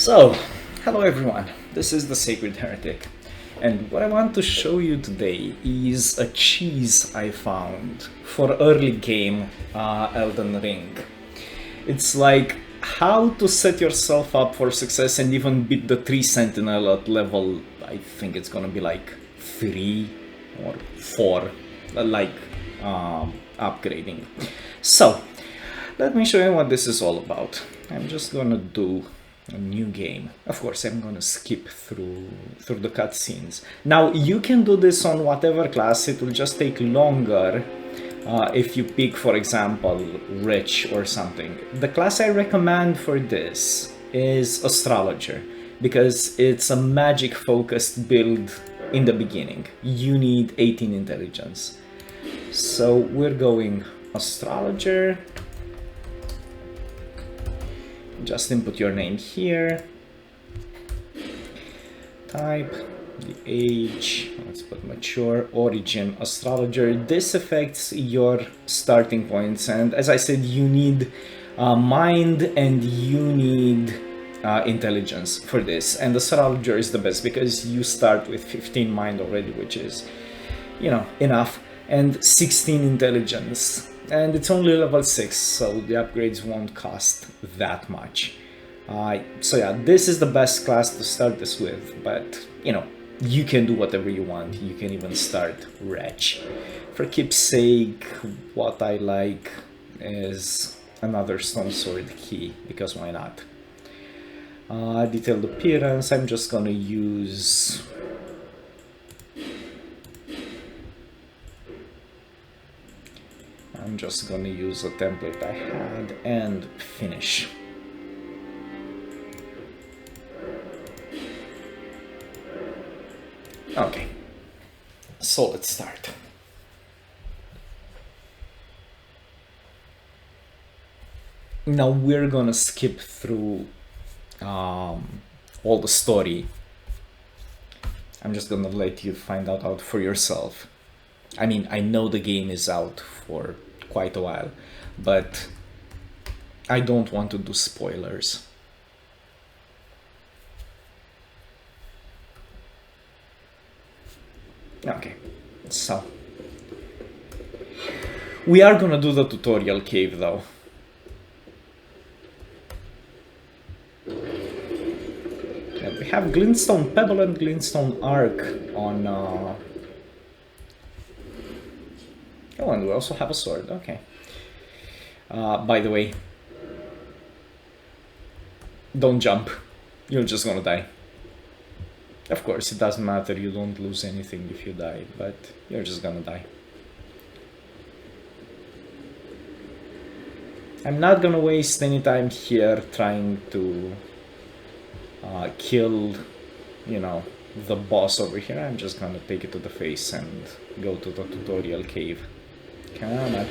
So, hello everyone, this is the Sacred Heretic, and what I want to show you today is a cheese I found for early game Elden Ring. It's like how to set yourself up for success and even beat the Tree Sentinel at level, I think it's gonna be like 3 or 4, like upgrading. So, let me show you what this is all about. I'm just gonna do a new game. Of course, I'm gonna skip through the cutscenes. Now, you can do this on whatever class. It will just take longer if you pick, for example, Rich or something. The class I recommend for this is Astrologer, because it's a magic-focused build in the beginning. You need 18 intelligence. So we're going Astrologer. Just input your name here, type, the age, let's put mature, origin, astrologer. This affects your starting points, and as I said, you need mind and you need intelligence for this, and astrologer is the best because you start with 15 mind already, which is, you know, enough, and 16 intelligence. And it's only level 6, so the upgrades won't cost that much. So yeah, this is the best class to start this with, but you know, you can do whatever you want. You can even start Wretch. For keep's sake, what I like is another stone sword key, because why not? Detailed appearance, I'm just gonna use... I'm just gonna use a template I had and finish. Okay, so let's start. Now we're gonna skip through all the story. I'm just gonna let you find out for yourself. I mean, I know the game is out for quite a while, but I don't want to do spoilers. Okay, so we are gonna do the tutorial cave though. Yeah, we have Glintstone Pebble and Glintstone Arc on oh, and we also have a sword, okay. By the way, don't jump, you're just gonna die. Of course, it doesn't matter, you don't lose anything if you die, but you're just gonna die. I'm not gonna waste any time here trying to kill, you know, the boss over here. I'm just gonna take it to the face and go to the tutorial cave. Come on.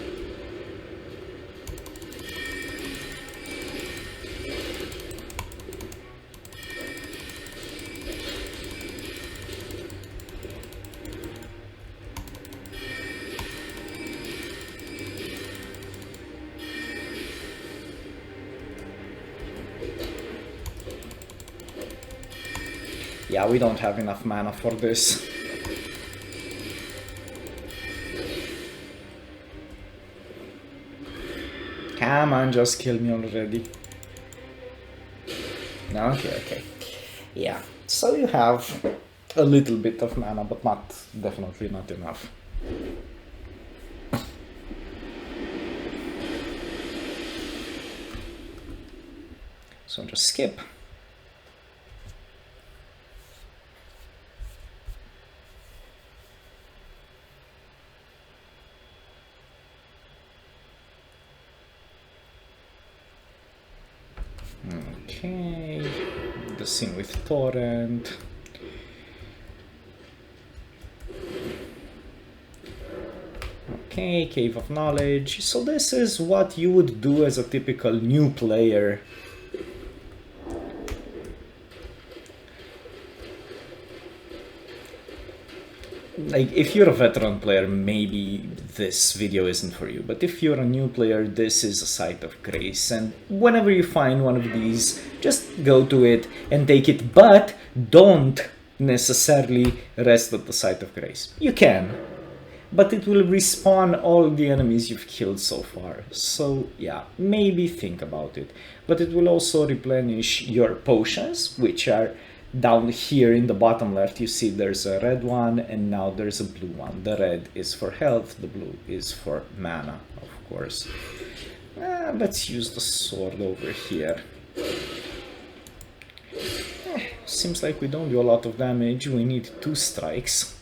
Yeah, we don't have enough mana for this. Come on, just kill me already. Okay. Yeah, so you have a little bit of mana, but definitely not enough. So just skip. Okay, the scene with Torrent. Okay, Cave of Knowledge. So this is what you would do as a typical new player. like, if you're a veteran player, maybe this video isn't for you. But if you're a new player, this is a site of grace. And whenever you find one of these, just go to it and take it. But don't necessarily rest at the site of grace. You can, but it will respawn all the enemies you've killed so far. So yeah, maybe think about it. But it will also replenish your potions, which are down here in the bottom left. You see there's a red one and now there's a blue one. The red is for health, the blue is for mana, of course. Let's use the sword over here. Seems like we don't do a lot of damage. We need 2 strikes.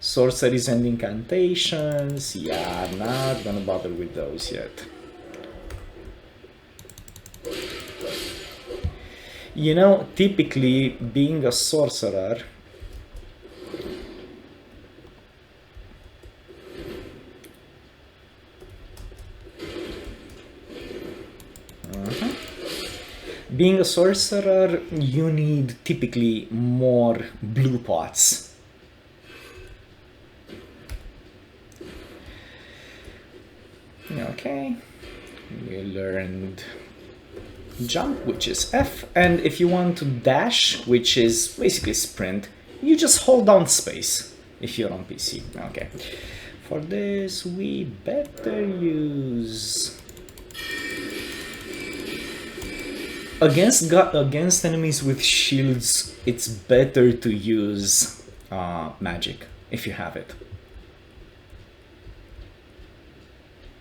Sorceries and incantations. Yeah, not gonna bother with those yet. You know, typically, being a sorcerer, you need typically more blue pots. Okay, we learned jump, which is F, and if you want to dash, which is basically sprint, you just hold down space if you're on PC. Okay, for this we better use against enemies with shields. It's better to use magic if you have it,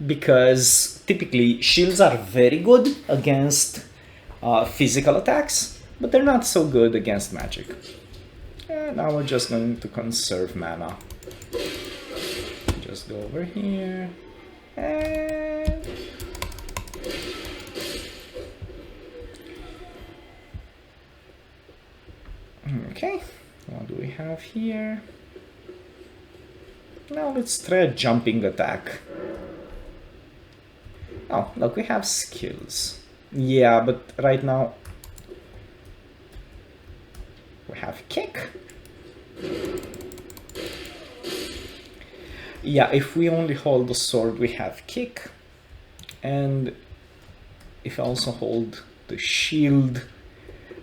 because typically shields are very good against physical attacks, but they're not so good against magic. And now we're just going to conserve mana. Just go over here and okay, what do we have here? Now let's try a jumping attack. Oh, look, we have skills. Yeah, but right now we have kick. Yeah, if we only hold the sword, we have kick. And if I also hold the shield,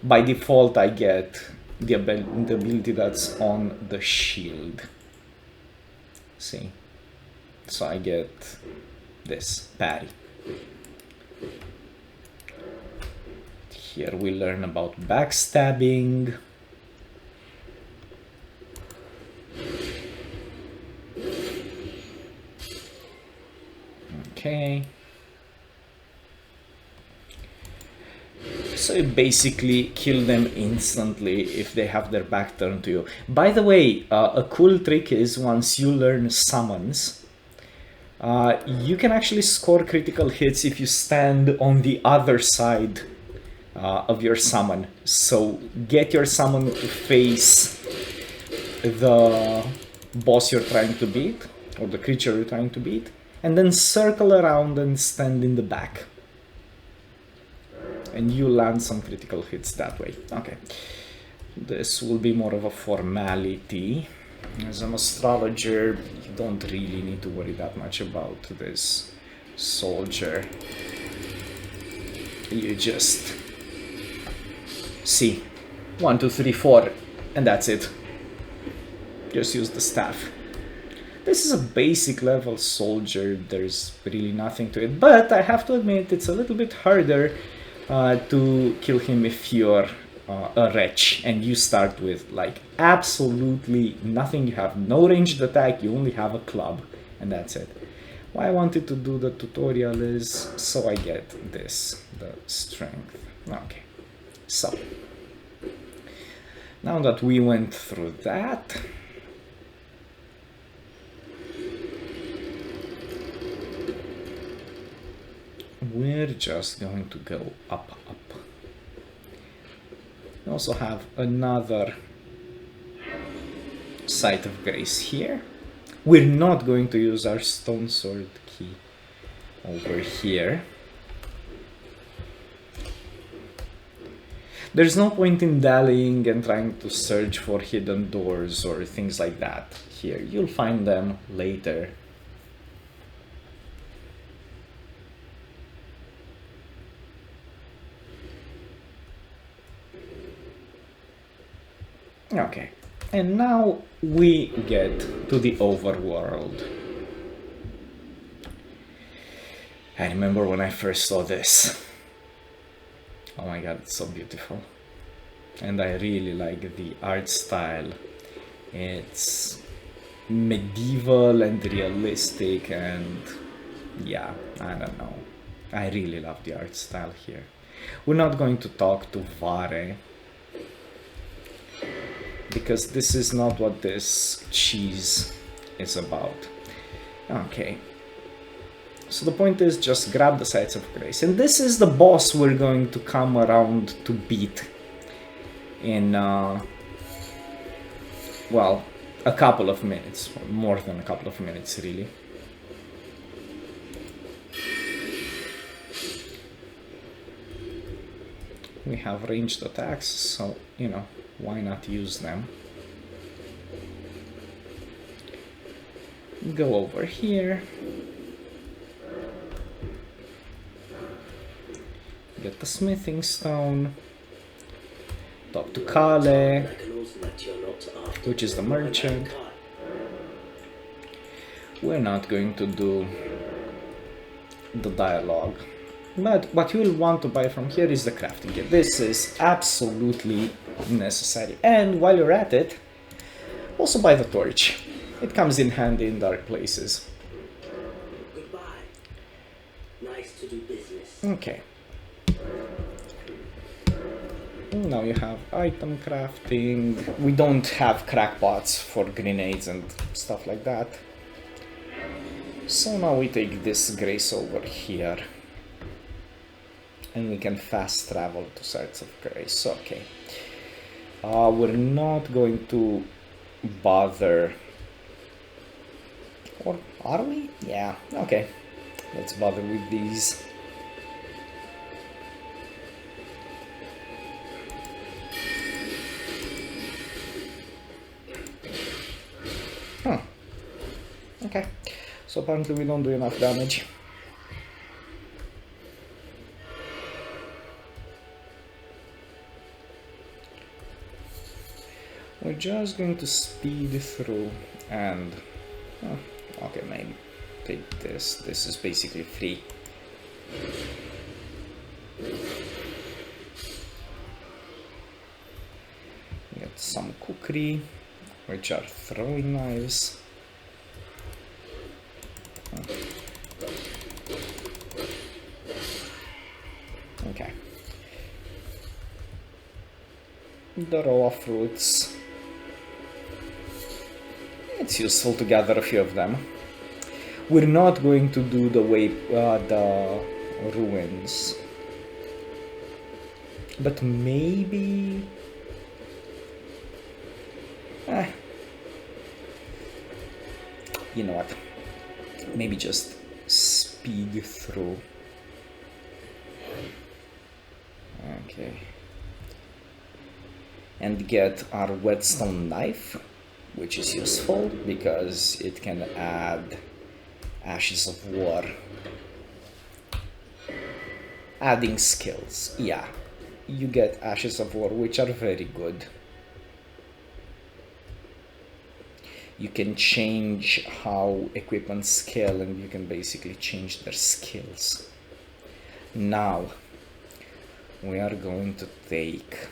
by default I get the ability that's on the shield. See? So I get this, parry. Here we learn about backstabbing. Okay. So you basically kill them instantly if they have their back turned to you. By the way, a cool trick is once you learn summons, you can actually score critical hits if you stand on the other side of your summon. So get your summon to face the boss you're trying to beat, or the creature you're trying to beat, and then circle around and stand in the back. And you land some critical hits that way. Okay, this will be more of a formality. As an astrologer, you don't really need to worry that much about this soldier. You just see 1, 2, 3, 4, and that's it. Just use the staff. This is a basic level soldier. There's really nothing to it, but I have to admit it's a little bit harder to kill him if you're a wretch and you start with like absolutely nothing. You have no ranged attack, you only have a club, and that's it. Why I wanted to do the tutorial is so I get this, the strength. Okay, so now that we went through that, we're just going to go up, up. We also have another Site of Grace here. We're not going to use our stone sword key over here. There's no point in dallying and trying to search for hidden doors or things like that. here. You'll find them later. Okay, and now we get to the overworld. I remember when I first saw this. Oh my god, it's so beautiful. And I really like the art style. It's medieval and realistic, and yeah, I don't know. I really love the art style here. We're not going to talk to Vare, because this is not what this cheese is about. Okay. So the point is just grab the Sights of Grace. And this is the boss we're going to come around to beat in, well, a couple of minutes. More than a couple of minutes, really. We have ranged attacks, so, you know, why not use them? Go over here. Get the smithing stone. Talk to Caelid, which is the merchant. We're not going to do the dialogue. But what you'll want to buy from here is the crafting kit. This is absolutely necessary. And while you're at it, also buy the torch. It comes in handy in dark places. Goodbye. Nice to do business. Okay. Now you have item crafting. We don't have crackpots for grenades and stuff like that. So now we take this grace over here. And we can fast travel to Sights of Grace. Okay. We're not going to bother. Or are we? Yeah, okay. Let's bother with these. Okay, so apparently we don't do enough damage. We're just going to speed through and... Oh, okay, maybe take this. This is basically free. Get some kukri, which are throwing knives. Okay. The raw fruits. It's useful to gather a few of them. We're not going to do the ruins, but maybe. You know what? Maybe just speed through. Okay. And get our Whetstone knife, which is useful because it can add Ashes of War. Adding skills. Yeah. You get Ashes of War, which are very good. You can change how equipments scale, and you can basically change their skills. Now, we are going to take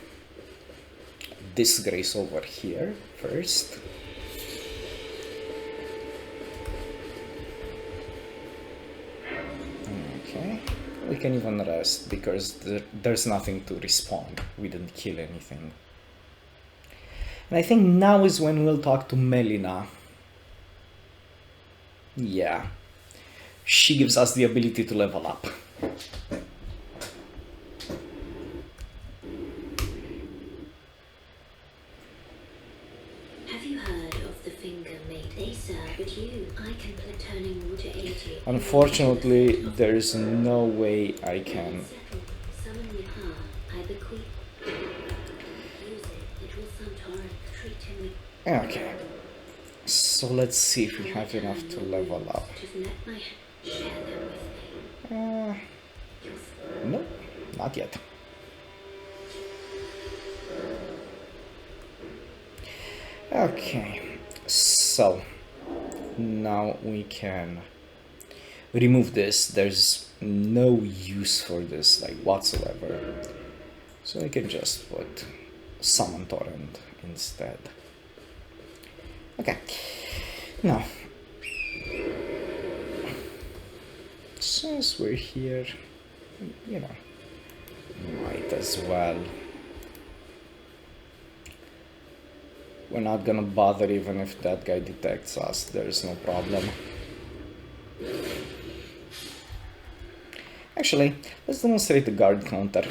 this grace over here first. Okay, we can even rest because there's nothing to respawn. We didn't kill anything. And I think now is when we'll talk to Melina. Yeah. She gives us the ability to level up. Have you heard of the finger mate? They serve, but you, I can play turning water into. Unfortunately, there is no way I can. Summon with her, I bequeath. Use it, it will some torrent treat him with. Okay. So let's see if we have enough to level up. Just let my hand share them with me. No, not yet. Okay, so now we can remove this. There's no use for this, like, whatsoever. So I can just put summon torrent instead. Okay, now since we're here, you know, might as well. We're not gonna bother even if that guy detects us, there's no problem. Actually, let's demonstrate the guard counter.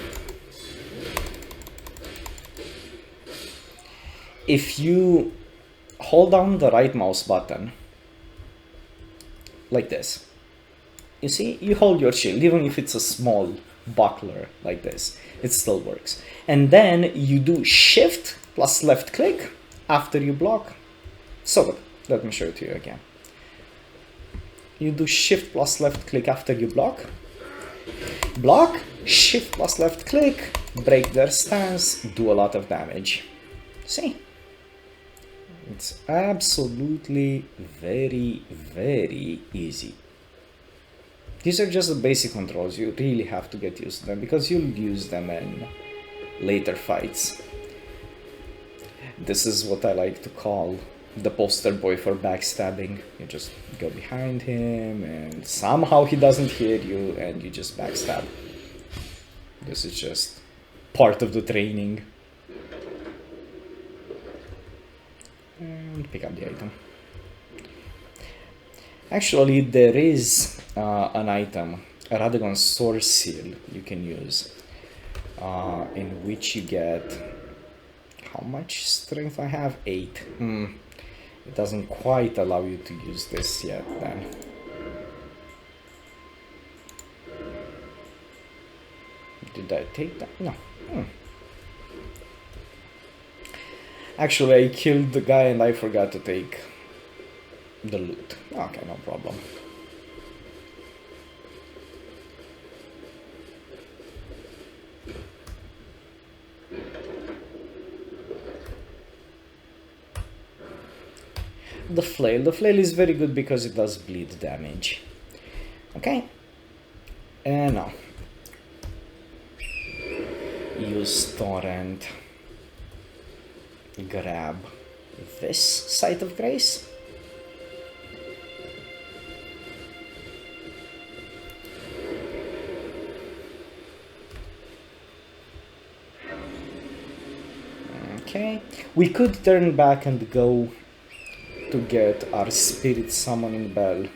If you hold down the right mouse button, like this, you see, you hold your shield, even if it's a small buckler like this, it still works. And then you do shift plus left click after you block. So look, let me show it to you again. You do shift plus left click after you block, shift plus left click, break their stance, do a lot of damage. See? It's absolutely very, very easy. These are just the basic controls. You really have to get used to them because you'll use them in later fights. This is what I like to call the poster boy for backstabbing. You just go behind him and somehow he doesn't hear you and you just backstab. This is just part of the training. And pick up the item. Actually, there is an item, a Radagon Soreseal, you can use, in which you get, how much strength I have? 8. It doesn't quite allow you to use this yet then. Did I take that? No. Actually, I killed the guy and I forgot to take the loot. Okay, no problem. The flail. The flail is very good because it does bleed damage. Okay. And now. Use torrent. Grab this Sight of Grace. Okay. We could turn back and go to get our spirit summoning bell,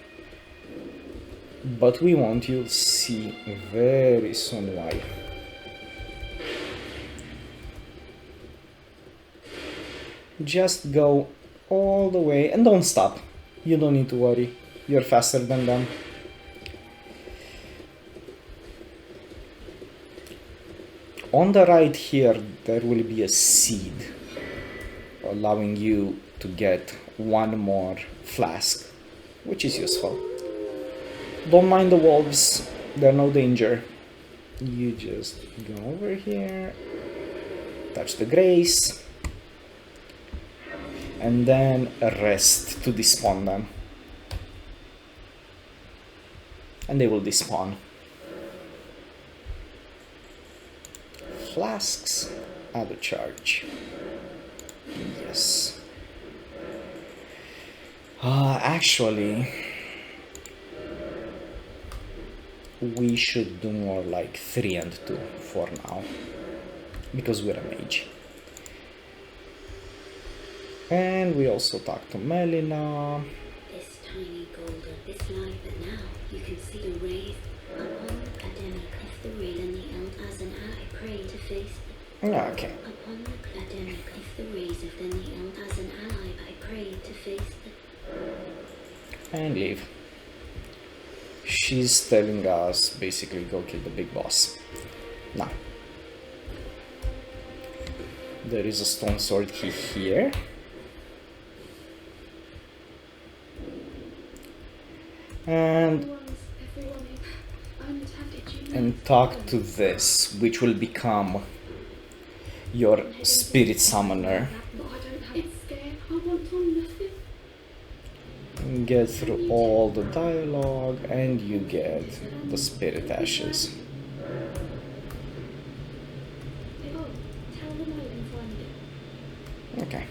but we won't. You'll see very soon why. Just go all the way and don't stop. You don't need to worry. You're faster than them. On the right here, there will be a seed allowing you to get one more flask, which is useful. Don't mind the wolves, they're no danger. You just go over here, touch the grace, and then rest to despawn them. And they will despawn. Flasks, add a charge. Yes. Actually, we should do more like 3 and 2 for now, because we're a mage. And we also talked to Melina. This tiny golden is light, but now you can see the rays upon the academic if the raid and the eld as an ally pray to face them. Okay. Upon the academic if the rays of then the eld as an ally I pray to face them. And leave. She's telling us basically go kill the big boss. Now. There is a stone sword key here. and talk to this, which will become your spirit summoner. Get through all the dialogue and you get the spirit ashes. Okay.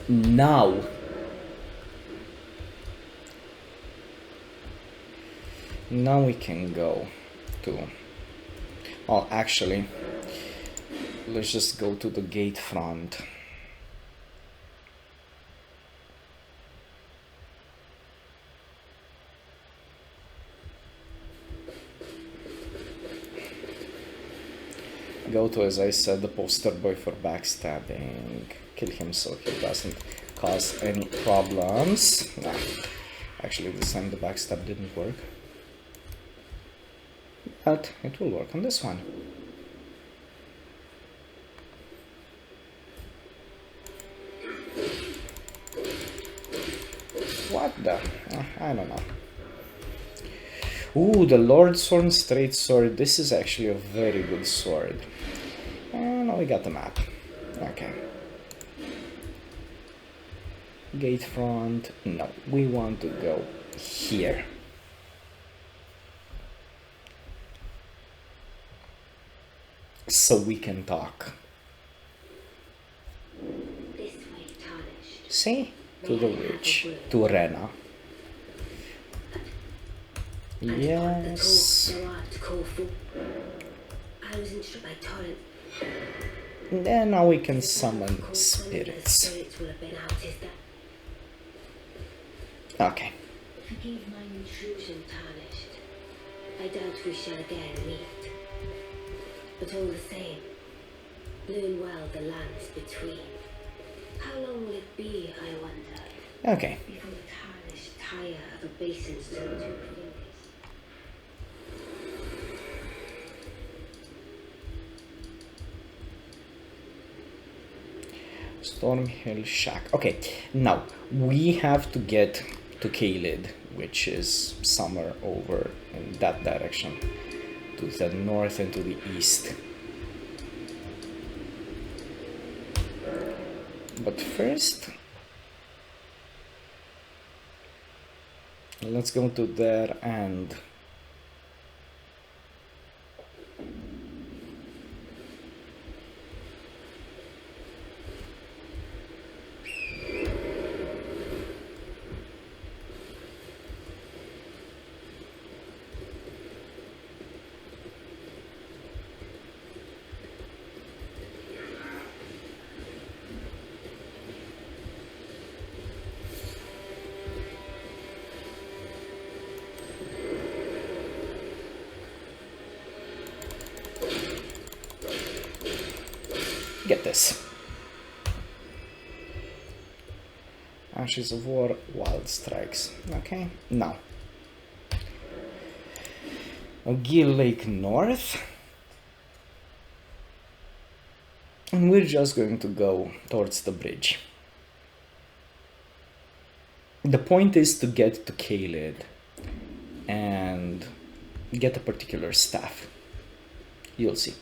Now we can go to... Oh, actually, let's just go to the Gatefront. Go to, as I said, the poster boy for backstabbing. Kill him so he doesn't cause any problems. Nah. Actually, this time the backstab didn't work. But it will work on this one. What the? I don't know. Ooh, the Lord Sword Straight Sword. This is actually a very good sword. And now we got the map. Okay. Gatefront. No, we want to go here. So we can talk. This way, tarnished. See? To the witch. To Rena. Yes. Then now we can summon spirits. Okay. Forgive my intrusion, tarnished. I doubt we shall again meet. But all the same, learn well the lands between. How long will it be, I wonder? Okay. Before the tarnished tire of obeisance to the two fingers. Stormhill Shack. Okay, now we have to get to Caelid, which is somewhere over in that direction, to the north and to the east. But first, let's go to there and get this. Ashes of War, Wild Strikes. Okay, now. Gill Lake North. And we're just going to go towards the bridge. The point is to get to Caelid and get a particular staff. You'll see.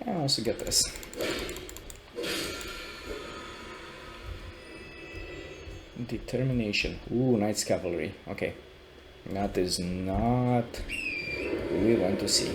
I also get this. Determination. Ooh, Knight's Cavalry. Okay. That is not what we want to see.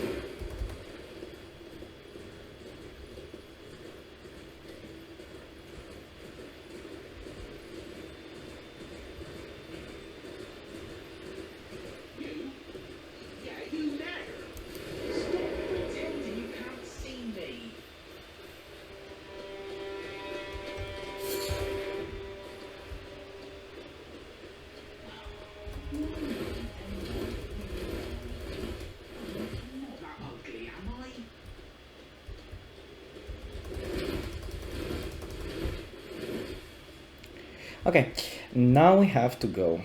Okay, now we have to go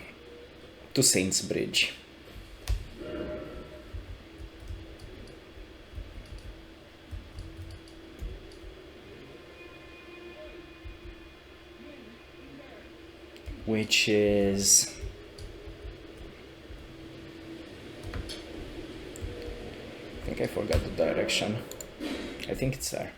to Saint's Bridge. Which is... I think I forgot the direction. I think it's there.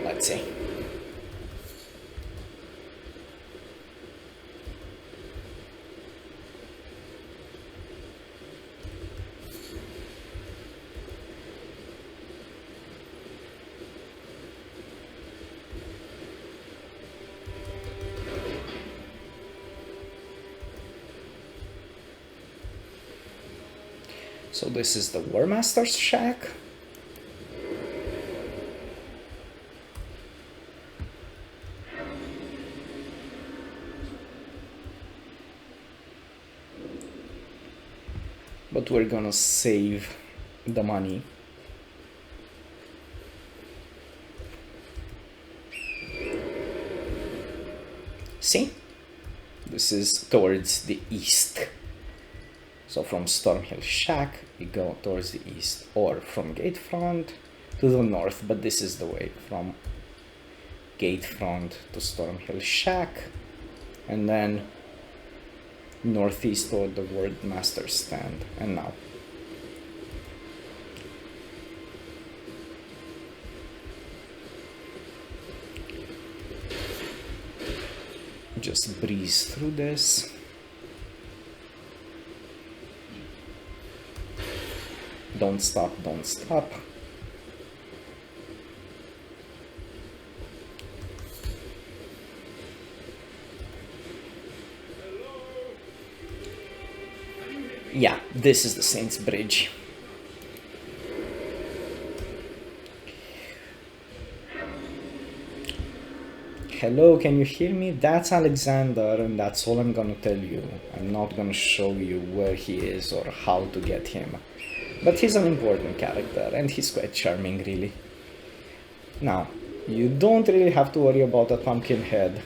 Let's see. So this is the War Master's shack. But we're gonna save the money. See? This is towards the east. So from Stormhill Shack, we go towards the east, or from Gatefront to the north, but this is the way, from Gatefront to Stormhill Shack, and then northeast toward the Word Master stand, and now. Just breeze through this. Don't stop, don't stop. Yeah, this is the Saint's Bridge. Hello, can you hear me? That's Alexander, and that's all I'm gonna tell you. I'm not gonna show you where he is or how to get him. But he's an important character, and he's quite charming, really. Now, you don't really have to worry about that pumpkin head.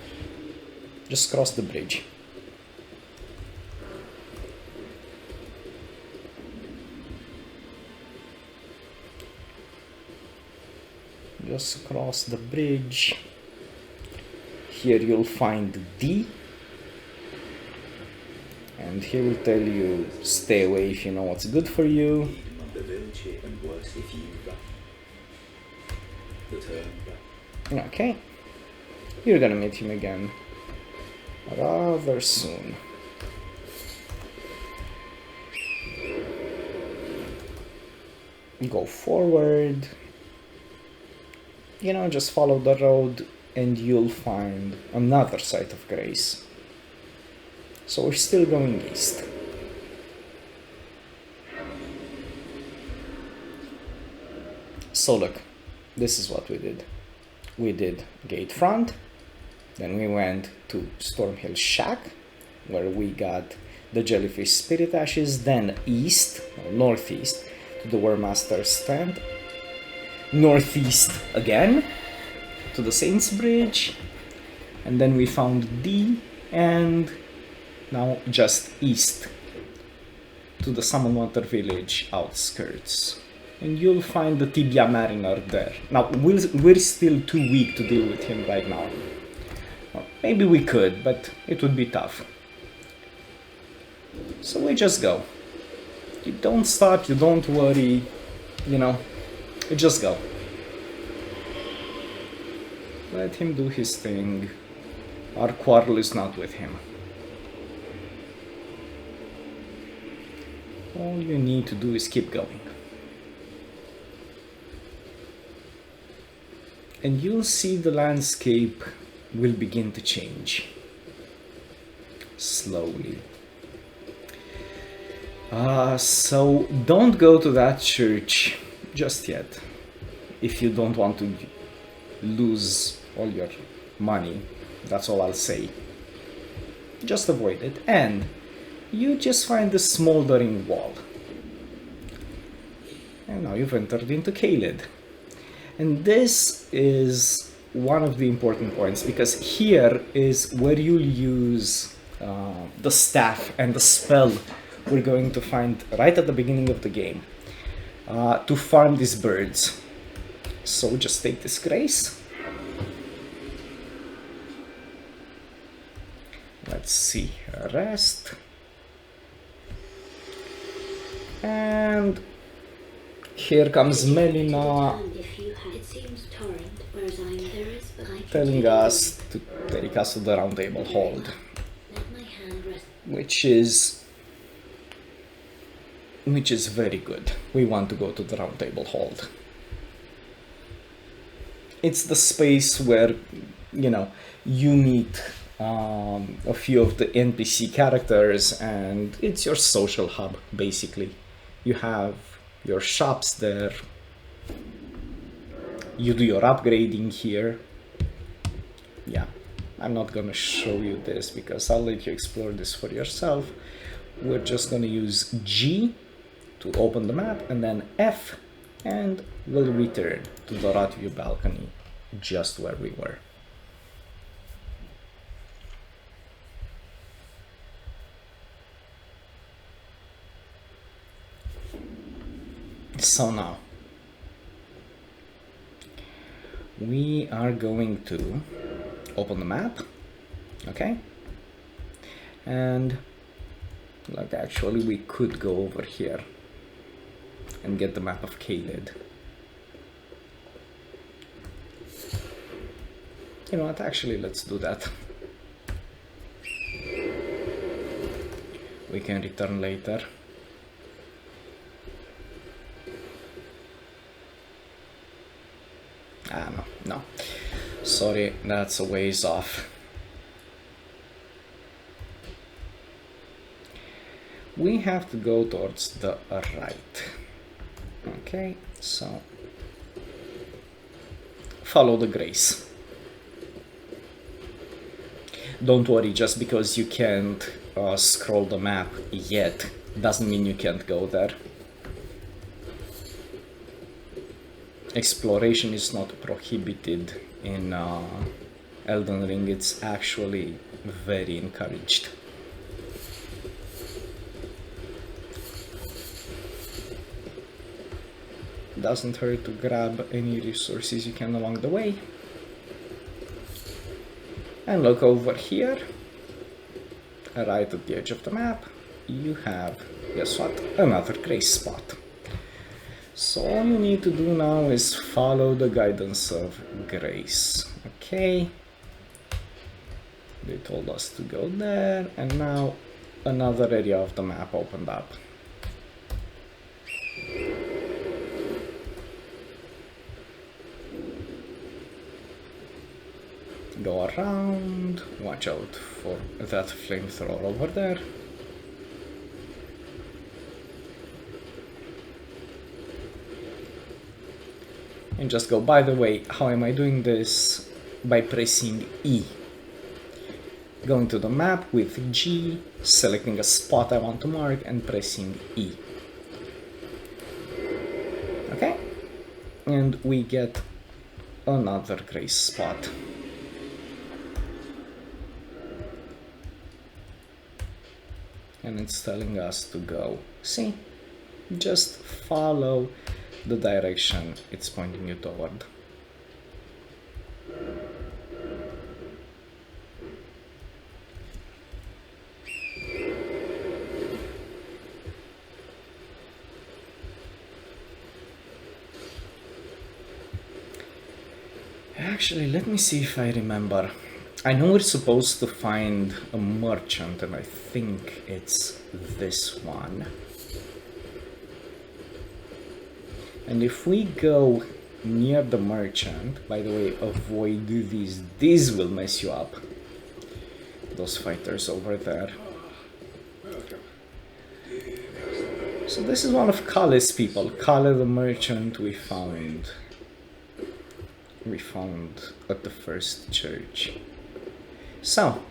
Just cross the bridge. Just cross the bridge. Here you'll find D. And he will tell you, stay away if you know what's good for you. Okay. You're gonna meet him again rather soon. Go forward. You know, just follow the road and you'll find another site of grace. So we're still going east. So look, this is what we did. We did Gatefront, then we went to Stormhill Shack, where we got the Jellyfish Spirit Ashes, then east, or northeast, to the War Master's stand, northeast again, to the Saint's Bridge, and then we found D, and now just east to the Summonwater Village outskirts. And you'll find the Tibia Mariner there. Now, we're still too weak to deal with him right now. Well, maybe we could, but it would be tough. So we just go. You don't stop, you don't worry, you know, you just go. Let him do his thing. Our quarrel is not with him. All you need to do is keep going. And you'll see the landscape will begin to change. Slowly. So don't go to that church just yet. If you don't want to lose all your money, that's all I'll say. just avoid it, and you just find a smoldering wall. And now you've entered into Caelid. And this is one of the important points, because here is where you'll use the staff and the spell we're going to find right at the beginning of the game to farm these birds. So just take this grace. Let's see, rest. And here comes Melina telling us to take us to the Round Table Hold, which is very good. We want to go to the Round Table Hold. It's the space where, you know, you meet a few of the NPC characters, and it's your social hub, basically. You have your shops there, you do your upgrading here. Yeah, I'm not gonna show you this because I'll let you explore this for yourself. We're just gonna use G to open the map, and then F, and we'll return to the Rotview balcony, just where we were. So now, we are going to open the map, okay? And, like, actually we could go over here and get the map of Caelid. You know what, actually let's do that. We can return later. No. Sorry, that's a ways off. We have to go towards the right. Okay, so follow the grace. Don't worry, just because you can't scroll the map yet doesn't mean you can't go there. Exploration is not prohibited in Elden Ring, it's actually very encouraged. Doesn't hurt to grab any resources you can along the way. And look over here, right at the edge of the map, you have, guess what, another grace spot. So all you need to do now is follow the guidance of grace, okay? They told us to go there, and now another area of the map opened up. Go around, watch out for that flamethrower over there. And just go, by the way, how am I doing this? By pressing E. Going to the map with G, selecting a spot I want to mark, and pressing E. Okay? And we get another grace spot. And it's telling us to go. See? Just follow the direction it's pointing you toward. Actually, let me see if I remember. I know we're supposed to find a merchant, and I think it's this one. And if we go near the merchant, by the way, avoid these will mess you up. Those fighters over there. So this is one of Caelid's people. Caelid the merchant we found at the first church. So,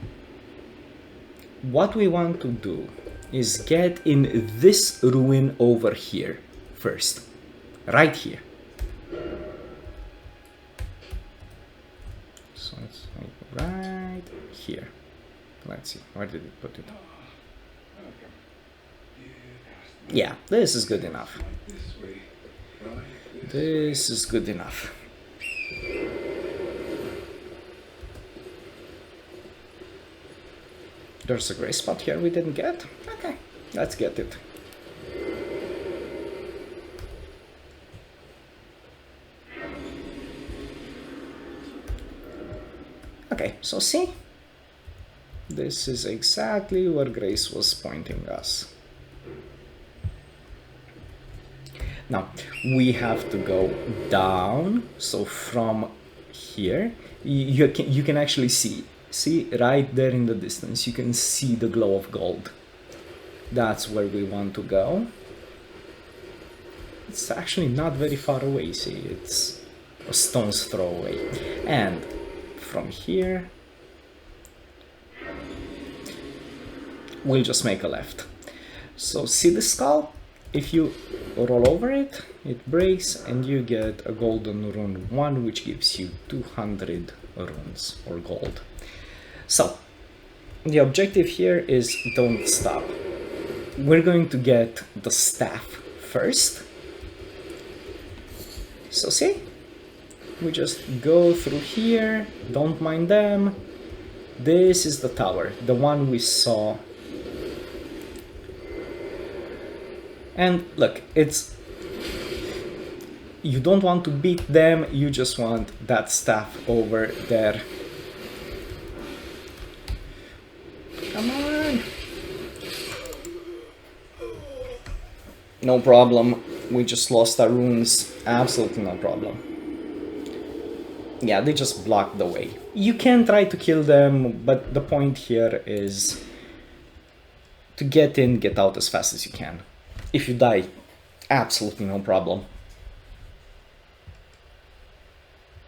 what we want to do is get in this ruin over here first. Right here. So it's right here. Let's see, where did it put it? Yeah, this is good enough. This is good enough. There's a gray spot here we didn't get. Okay, let's get it. Okay, so see? This is exactly where Grace was pointing us. Now, we have to go down, so from here, you can actually see right there in the distance, you can see the glow of gold. That's where we want to go. It's actually not very far away, see, it's a stone's throw away. And from here, we'll just make a left. So see the skull? If you roll over it, it breaks and you get a golden rune 1, which gives you 200 runes or gold. So, the objective here is don't stop. We're going to get the staff first. So see? We just go through here, don't mind them. This is the tower, the one we saw. And look, it's... You don't want to beat them, you just want that staff over there. Come on! No problem, we just lost our runes, absolutely no problem. Yeah, they just blocked the way. You can try to kill them, but the point here is to get in, get out as fast as you can. If you die, absolutely no problem.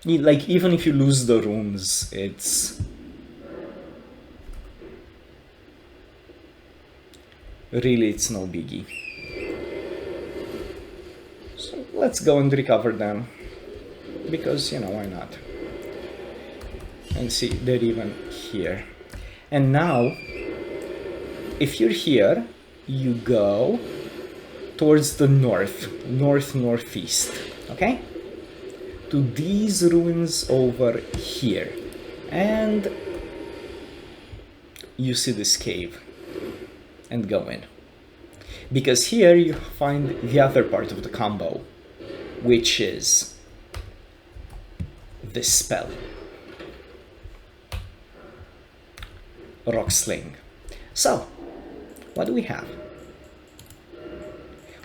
Like, even if you lose the runes, it's... Really, it's no biggie. So let's go and recover them. Because, you know, why not? And see, they're even here. And now, if you're here, you go towards the northeast, okay? To these ruins over here. And you see this cave. And go in. Because here you find the other part of the combo, which is this spell. Rock Sling. So, what do we have?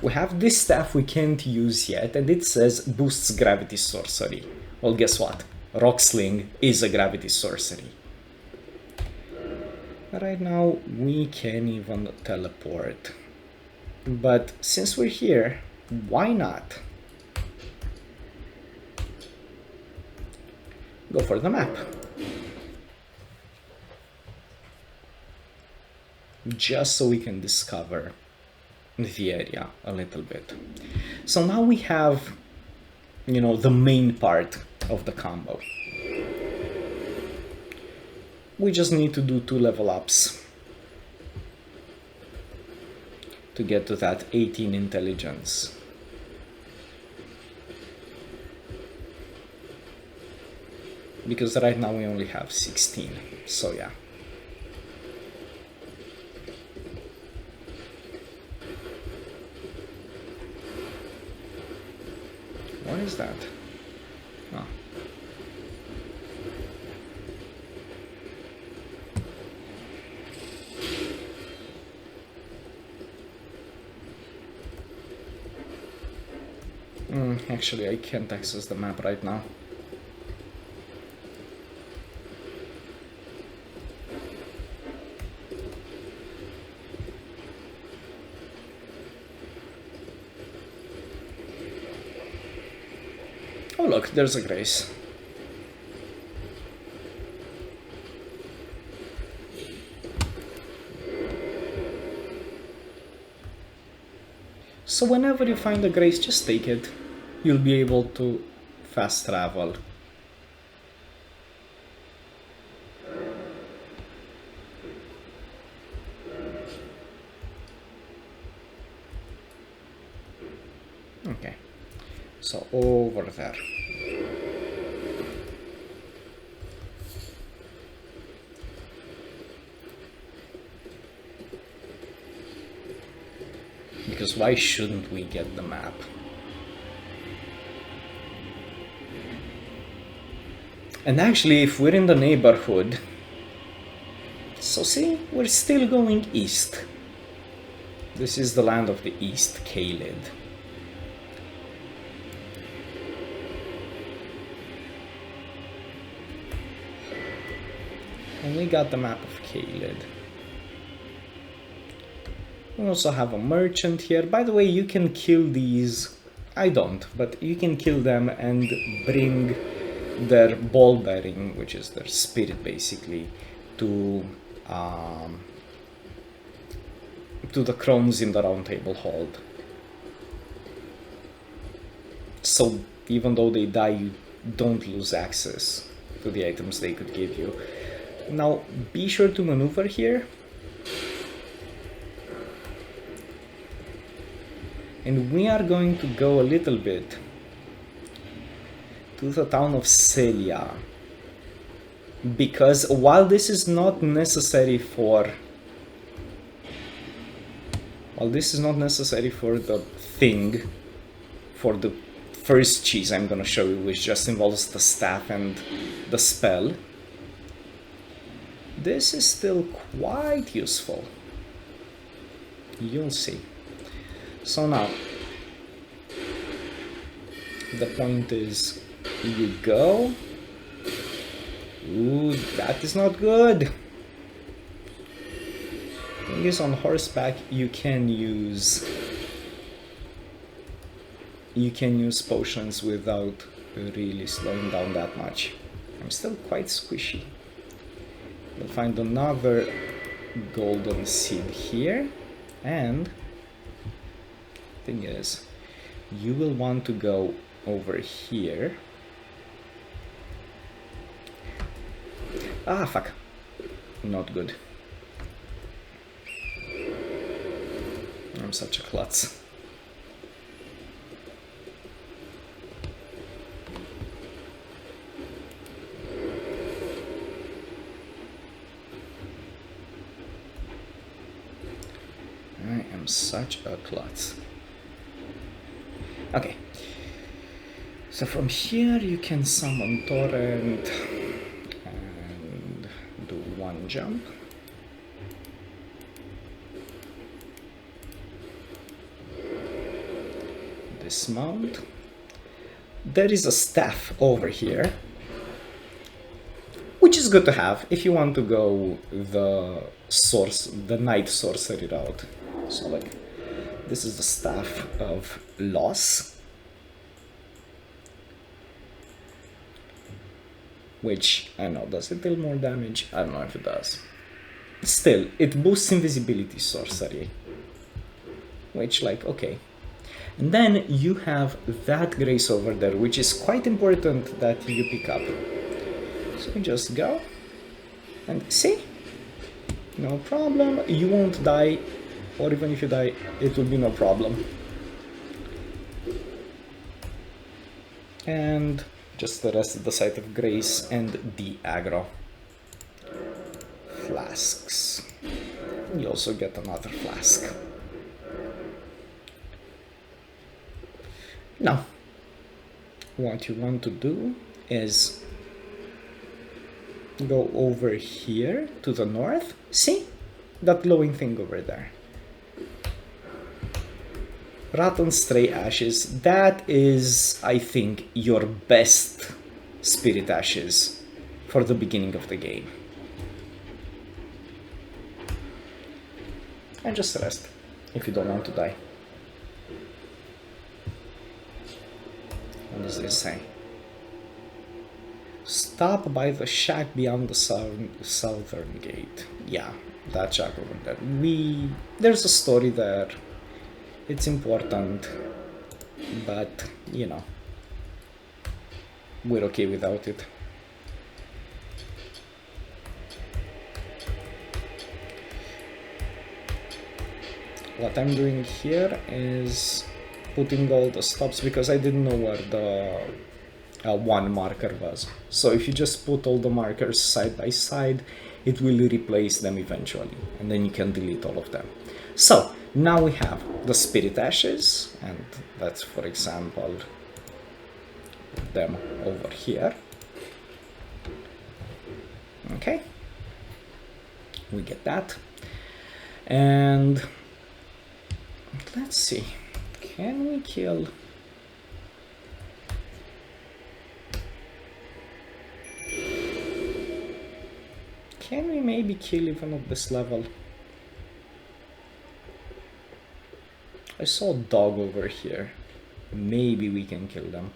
We have this staff we can't use yet, and it says boosts gravity sorcery. Well, guess what? Rock Sling is a gravity sorcery. Right now, we can't even teleport. But since we're here, why not? Go for the map. Just so we can discover the area a little bit. So now we have, you know, the main part of the combo. We just need to do 2 level ups to get to that 18 intelligence. Because right now we only have 16, so yeah. What is that? Oh. Actually, I can't access the map right now. Oh look, there's a Grace. So whenever you find a grace, just take it. You'll be able to fast travel. Okay, so over there. Because why shouldn't we get the map? And actually, if we're in the neighborhood, so see, we're still going east. This is the land of the East, Caelid. And we got the map of Caelid. We also have a merchant here. By the way, you can kill these. I don't, but you can kill them and bring their ball bearing, which is their spirit basically, to the crones in the Round Table Hold. So even though they die, you don't lose access to the items they could give you. Now be sure to maneuver here. And we are going to go a little bit to the town of Selia, because while this is not necessary for the thing, for the first cheese I'm gonna show you, which just involves the staff and the spell, this is still quite useful. You'll see. So now, the point is, you go. Ooh, that is not good. Thing is, on horseback, you can use potions without really slowing down that much. I'm still quite squishy. We'll find another golden seed here, and thing is, you will want to go over here. Ah, fuck. Not good. I'm such a klutz. I am such a klutz. Okay, so from here you can summon Torrent and do one jump. Dismount. There is a staff over here, which is good to have if you want to go the night sorcery route. So like, this is the Staff of Loss, which, I don't know, does it deal more damage? I don't know if it does. Still, it boosts invisibility sorcery, which, like, okay. And then you have that grace over there, which is quite important that you pick up. So you just go, and see? No problem, you won't die. Or even if you die, it will be no problem. And just the rest of the site of grace and the aggro. Flasks. You also get another flask. Now, what you want to do is go over here to the north. See? That glowing thing over there. Rotten Stray Ashes, that is, I think, your best Spirit Ashes for the beginning of the game. And just rest, if you don't want to die. What does this say? Stop by the shack beyond the southern gate. Yeah, that shack over there. There's a story there. It's important, but you know, we're okay without it. What I'm doing here is putting all the stops because I didn't know where the one marker was. So if you just put all the markers side by side, it will replace them eventually, and then you can delete all of them. So now we have the spirit ashes, and that's, for example, them over here. Okay, we get that. And let's see, can we kill? Can we maybe kill even at this level? I saw a dog over here. Maybe we can kill them.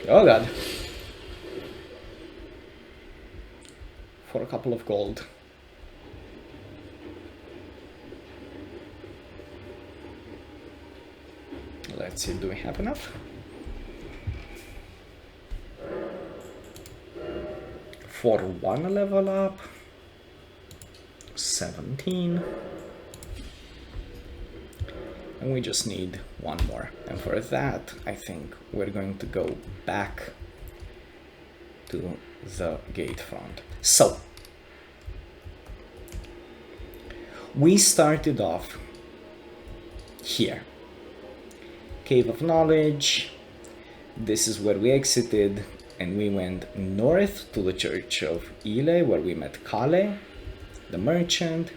Oh god. For a couple of gold. Let's see, do we have enough? For one level up, 17. And we just need one more. And for that, I think we're going to go back to the Gatefront. So, we started off here. Cave of Knowledge. This is where we exited, and we went north to the Church of Ile, where we met Caelid, the merchant,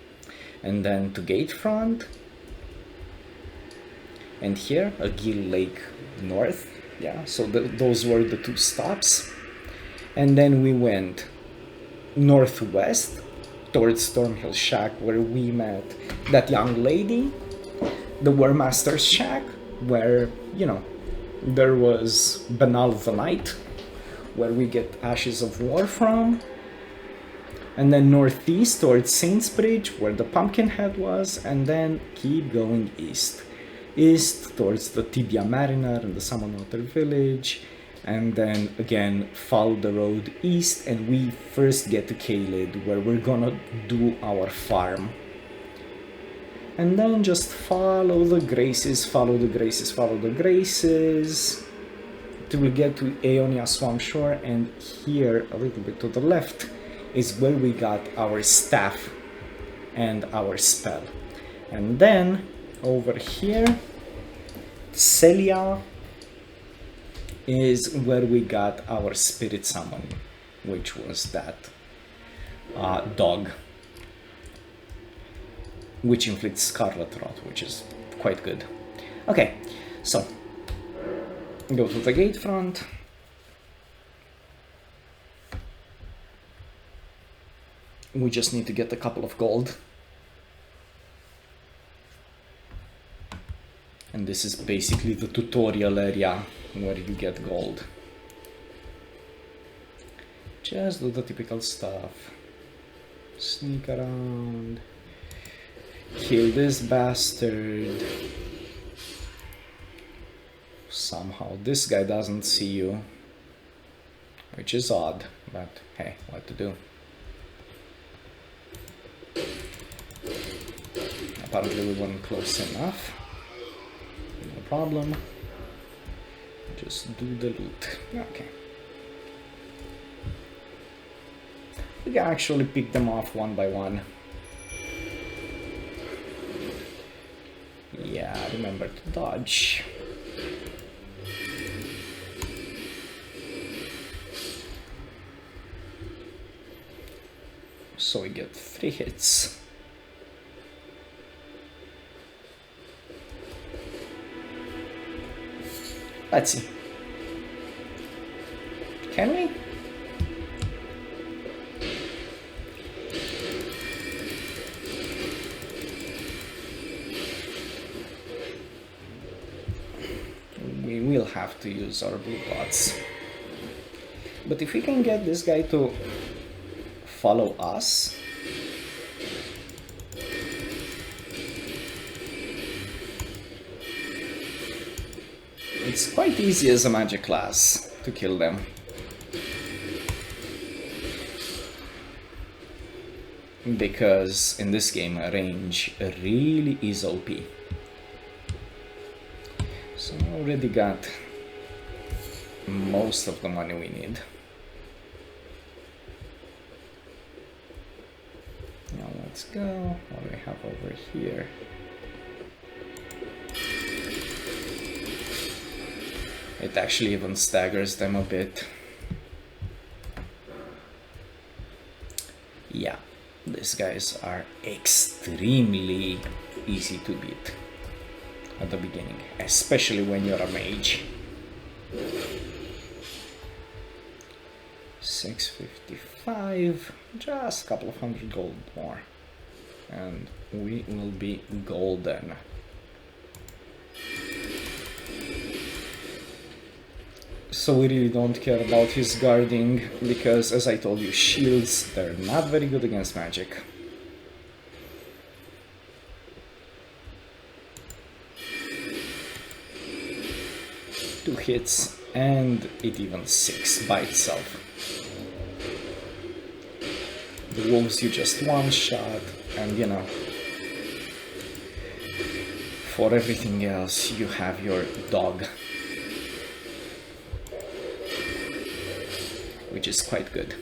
and then to Gatefront. And here, a Gill Lake north. Yeah, so those were the two stops. And then we went northwest towards Stormhill Shack, where we met that young lady, the Warmaster's Shack, where, you know, there was Banal the Knight, where we get Ashes of War from. And then northeast towards Saint's Bridge, where the Pumpkinhead was, and then keep going east. East towards the Tibia Mariner and the Salmonwater Village, and then again follow the road east, and we first get to Caelid, where we're gonna do our farm. And then just follow the graces, follow the graces, follow the graces, till we get to Aeonia Swamp Shore, and here, a little bit to the left, is where we got our staff and our spell. And then over here, Selia is where we got our spirit summon, which was that dog, which inflicts Scarlet Rot, which is quite good. Okay, so go to the Gatefront. We just need to get a couple of gold. And this is basically the tutorial area where you get gold. Just do the typical stuff. Sneak around. Kill this bastard. Somehow this guy doesn't see you. Which is odd, but hey, what to do? Apparently we weren't close enough. No problem. Just do the loot. Okay. We can actually pick them off one by one. Yeah, remember to dodge. So we get 3 hits. Let's see. Can we? have to use our blue pots. But if we can get this guy to follow us, it's quite easy as a magic class to kill them. Because in this game range really is OP. So I already got most of the money we need. Now let's go. What do we have over here? It actually even staggers them a bit. Yeah, these guys are extremely easy to beat at the beginning, especially when you're a mage. 655, just a couple of hundred gold more, and we will be golden. So we really don't care about his guarding, because as I told you, shields, they're not very good against magic. Two hits, and it even 6 by itself. The wolves you just one shot, and you know, for everything else you have your dog, which is quite good.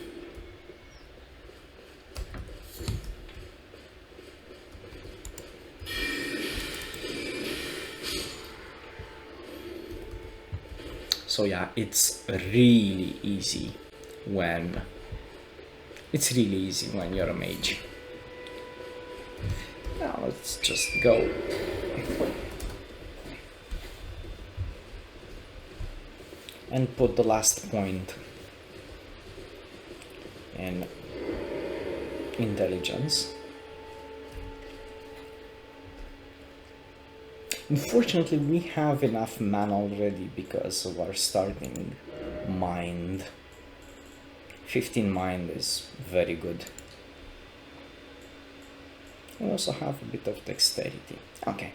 So yeah, it's really easy when you're a mage. Now let's just go. And put the last point in intelligence. Unfortunately, we have enough mana already because of our starting mind. 15 mind is very good. We also have a bit of dexterity. Okay.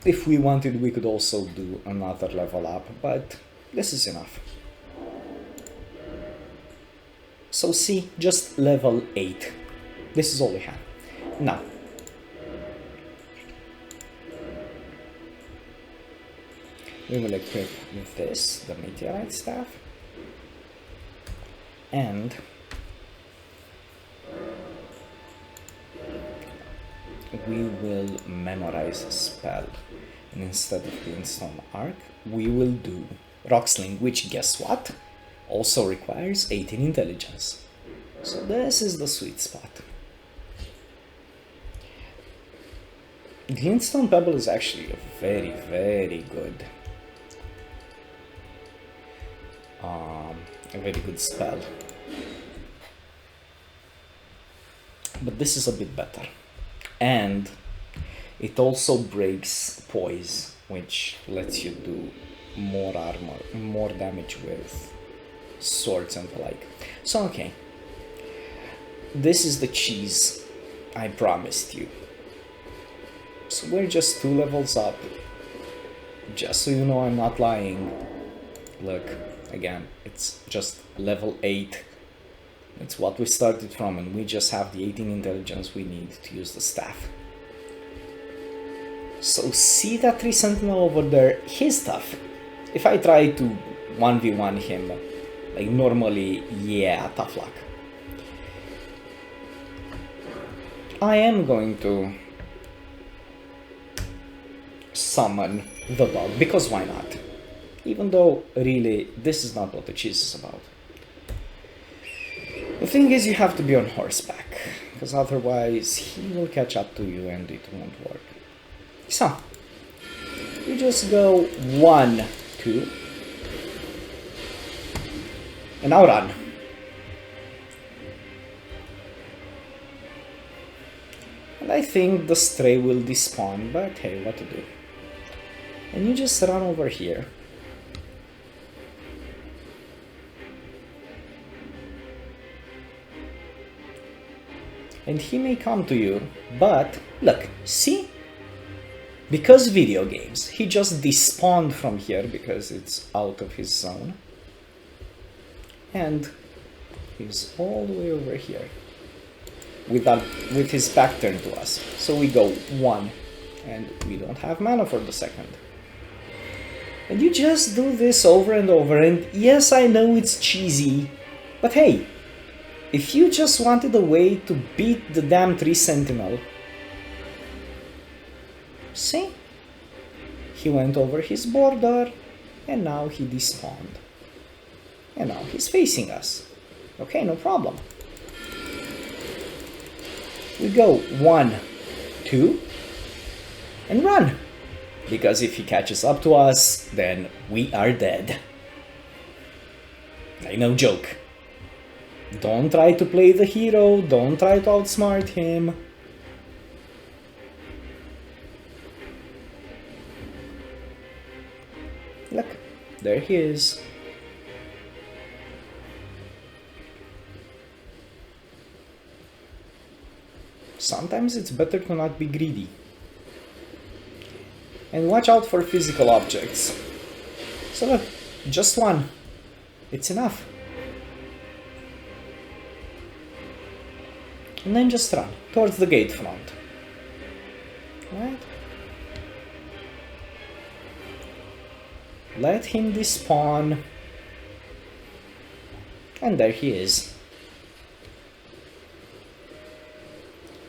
If we wanted, we could also do another level up, but this is enough. So see, just level 8. This is all we have. Now, we will equip with this, the Meteorite staff, and we will memorize a spell. And instead of Glintstone Arc, we will do Rock Sling, which, guess what, also requires 18 intelligence. So this is the sweet spot. Glintstone Pebble is actually a very, very good spell. But this is a bit better. And it also breaks poise, which lets you do more armor, more damage with swords and the like. So okay, this is the cheese I promised you. So we're just 2 levels up. Just so you know I'm not lying. Look, again, it's just level 8. It's what we started from, and we just have the 18 intelligence we need to use the staff. So see that Tree Sentinel over there? He's tough. If I try to 1v1 him, like normally, yeah, tough luck. I am going to summon the dog, because why not? Even though, really, this is not what the cheese is about. The thing is, you have to be on horseback, because otherwise he will catch up to you and it won't work. So, you just go 1, 2, and now run. And I think the stray will despawn, but hey, what to do? And you just run over here. And he may come to you, but look, see? Because video games, he just despawned from here because it's out of his zone. And he's all the way over here with his back turned to us. So we go 1, and we don't have mana for the second. And you just do this over and over, and yes, I know it's cheesy, but hey, if you just wanted a way to beat the damn Tree Sentinel, see? He went over his border, and now he despawned. And now he's facing us. Okay, no problem. We go 1, 2, and run! Because if he catches up to us, then we are dead. Like, no joke. Don't try to play the hero, don't try to outsmart him. Look, there he is. Sometimes it's better to not be greedy. And watch out for physical objects. So look, just 1. It's enough. And then just run towards the Gatefront. Right? Let him despawn. And there he is.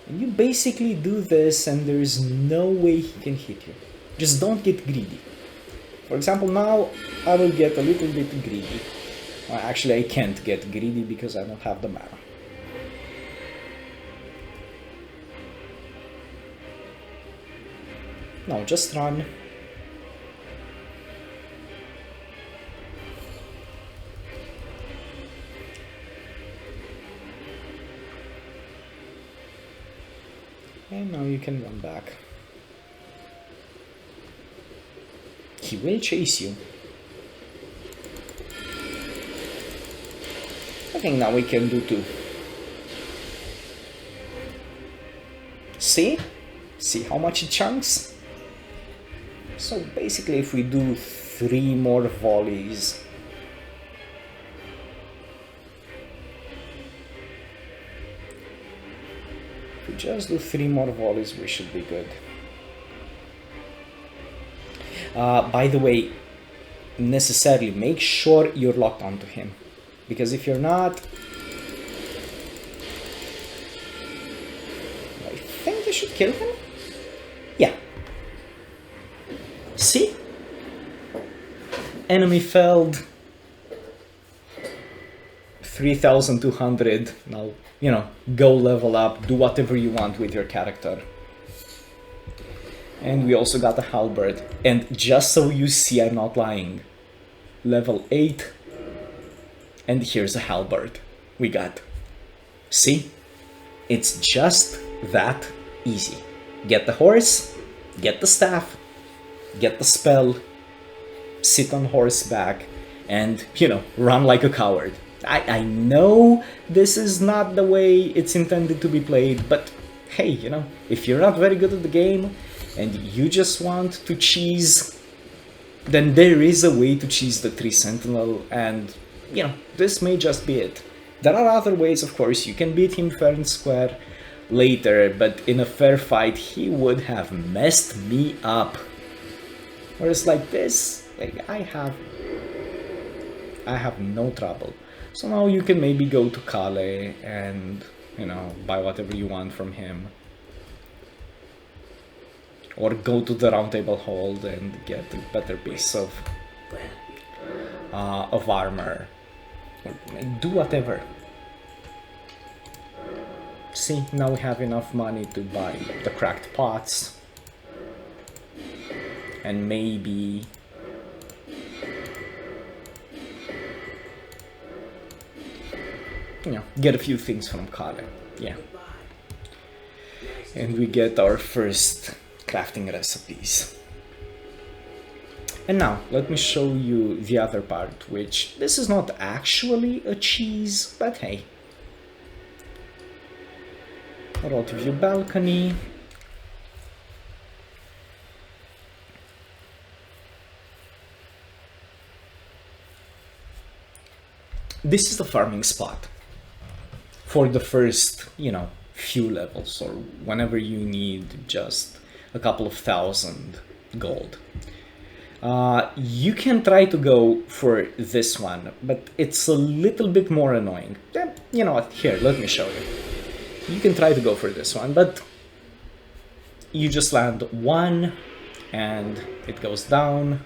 And you basically do this and there is no way he can hit you. Just don't get greedy. For example, now I will get a little bit greedy. Well, actually, I can't get greedy because I don't have the mana. No, just run. And now you can run back. He will chase you. I think now we can do 2. See? See how much it chunks? So basically if we do 3 more volleys, if we just do 3 more volleys, we should be good. By the way, necessarily make sure you're locked onto him, because if you're not, I think they should kill him. Yeah. See? Enemy felled. 3,200. Now, you know, go level up, do whatever you want with your character. And we also got a halberd. And just so you see, I'm not lying. Level 8. And here's a halberd. We got. See? It's just that easy. Get the horse, get the staff, get the spell, sit on horseback, and, you know, run like a coward. I know this is not the way it's intended to be played, but hey, you know, if you're not very good at the game, and you just want to cheese, then there is a way to cheese the Tree Sentinel, and, you know, this may just be it. There are other ways, of course. You can beat him fair and square later, but in a fair fight, he would have messed me up. Whereas like this, like, I have no trouble. So now you can maybe go to Caelid and, you know, buy whatever you want from him. Or go to the Round Table Hold and get a better piece of armor. Do whatever. See, now we have enough money to buy the cracked pots. And maybe... you know, get a few things from Caelid. Yeah. And we get our first crafting recipes. And now, let me show you the other part, which this is not actually a cheese, but hey. Rotview balcony. This is the farming spot for the first, few levels, or whenever you need just a couple of thousand gold. You can try to go for this one, but it's a little bit more annoying. You know what, here, let me show you. You can try to go for this one, but you just land one, and it goes down.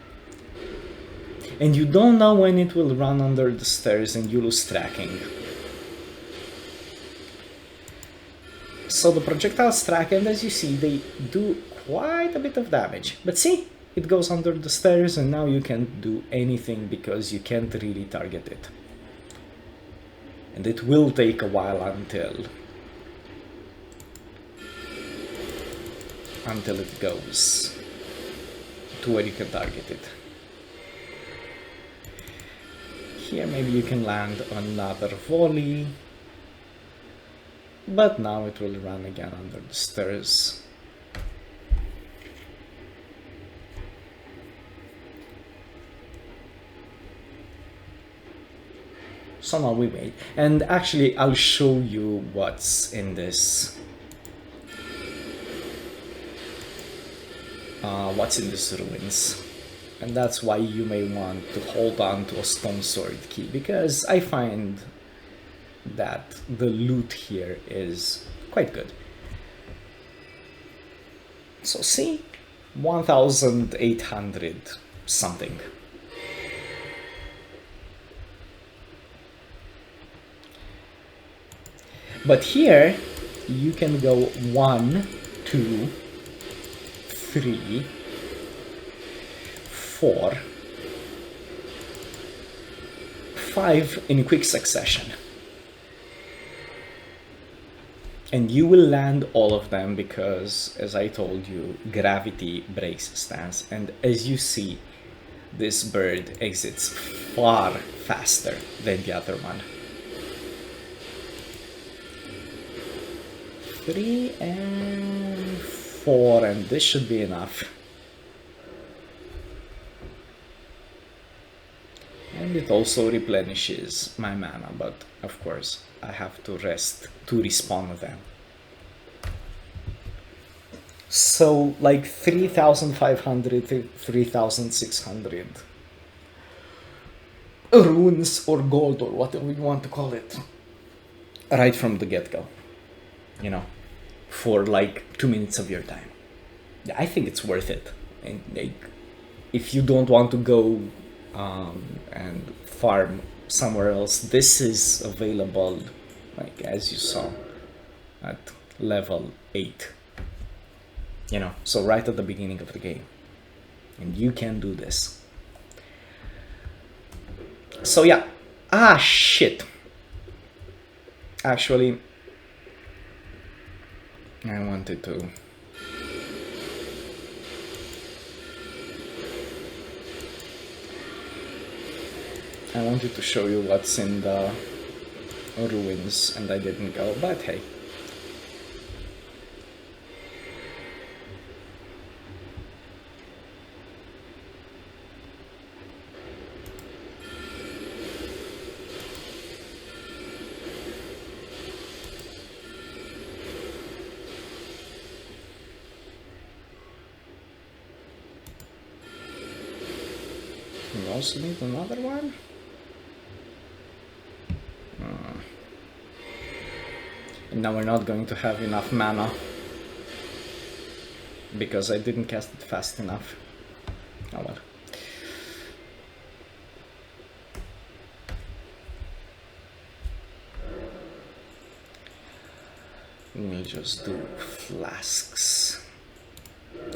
And you don't know when it will run under the stairs and you lose tracking. So the projectiles track, and as you see, they do quite a bit of damage. But see, it goes under the stairs and now you can't do anything because you can't really target it. And it will take a while until it goes to where you can target it. Here maybe you can land another volley, but now it will run again under the stairs. So now we wait, and actually I'll show you what's in this. Ruins. And that's why you may want to hold on to a stone sword key, because I find that the loot here is quite good. So see, 1,800 something. But here you can go 1, 2, 3, 4, 5 in quick succession. And you will land all of them because, as I told you, gravity breaks stance. And as you see, this bird exits far faster than the other one. 3 and 4, and this should be enough. And it also replenishes my mana, but of course I have to rest to respawn them. So like 3,500, 3,600 runes or gold or whatever you want to call it, right from the get-go, for like 2 minutes of your time. Yeah, I think it's worth it. And like, if you don't want to go and farm somewhere else, this is available, like as you saw, at level 8, so right at the beginning of the game, and you can do this. So yeah, shit, actually I wanted to show you what's in the ruins, and I didn't go, but hey. We also need another one. And now we're not going to have enough mana because I didn't cast it fast enough. Oh well. We'll just do flasks.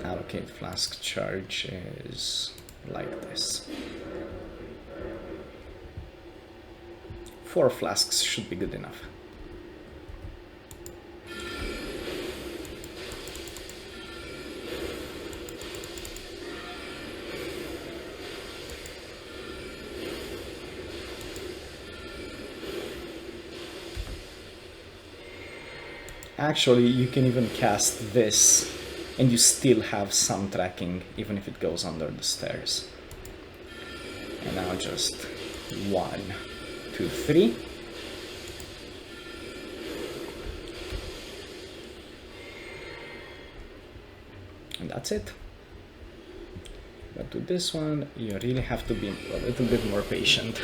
Allocate flask charge is like this. 4 flasks should be good enough. Actually, you can even cast this and you still have some tracking, even if it goes under the stairs. And now just 1, 2, 3. And that's it. But with this one, you really have to be a little bit more patient.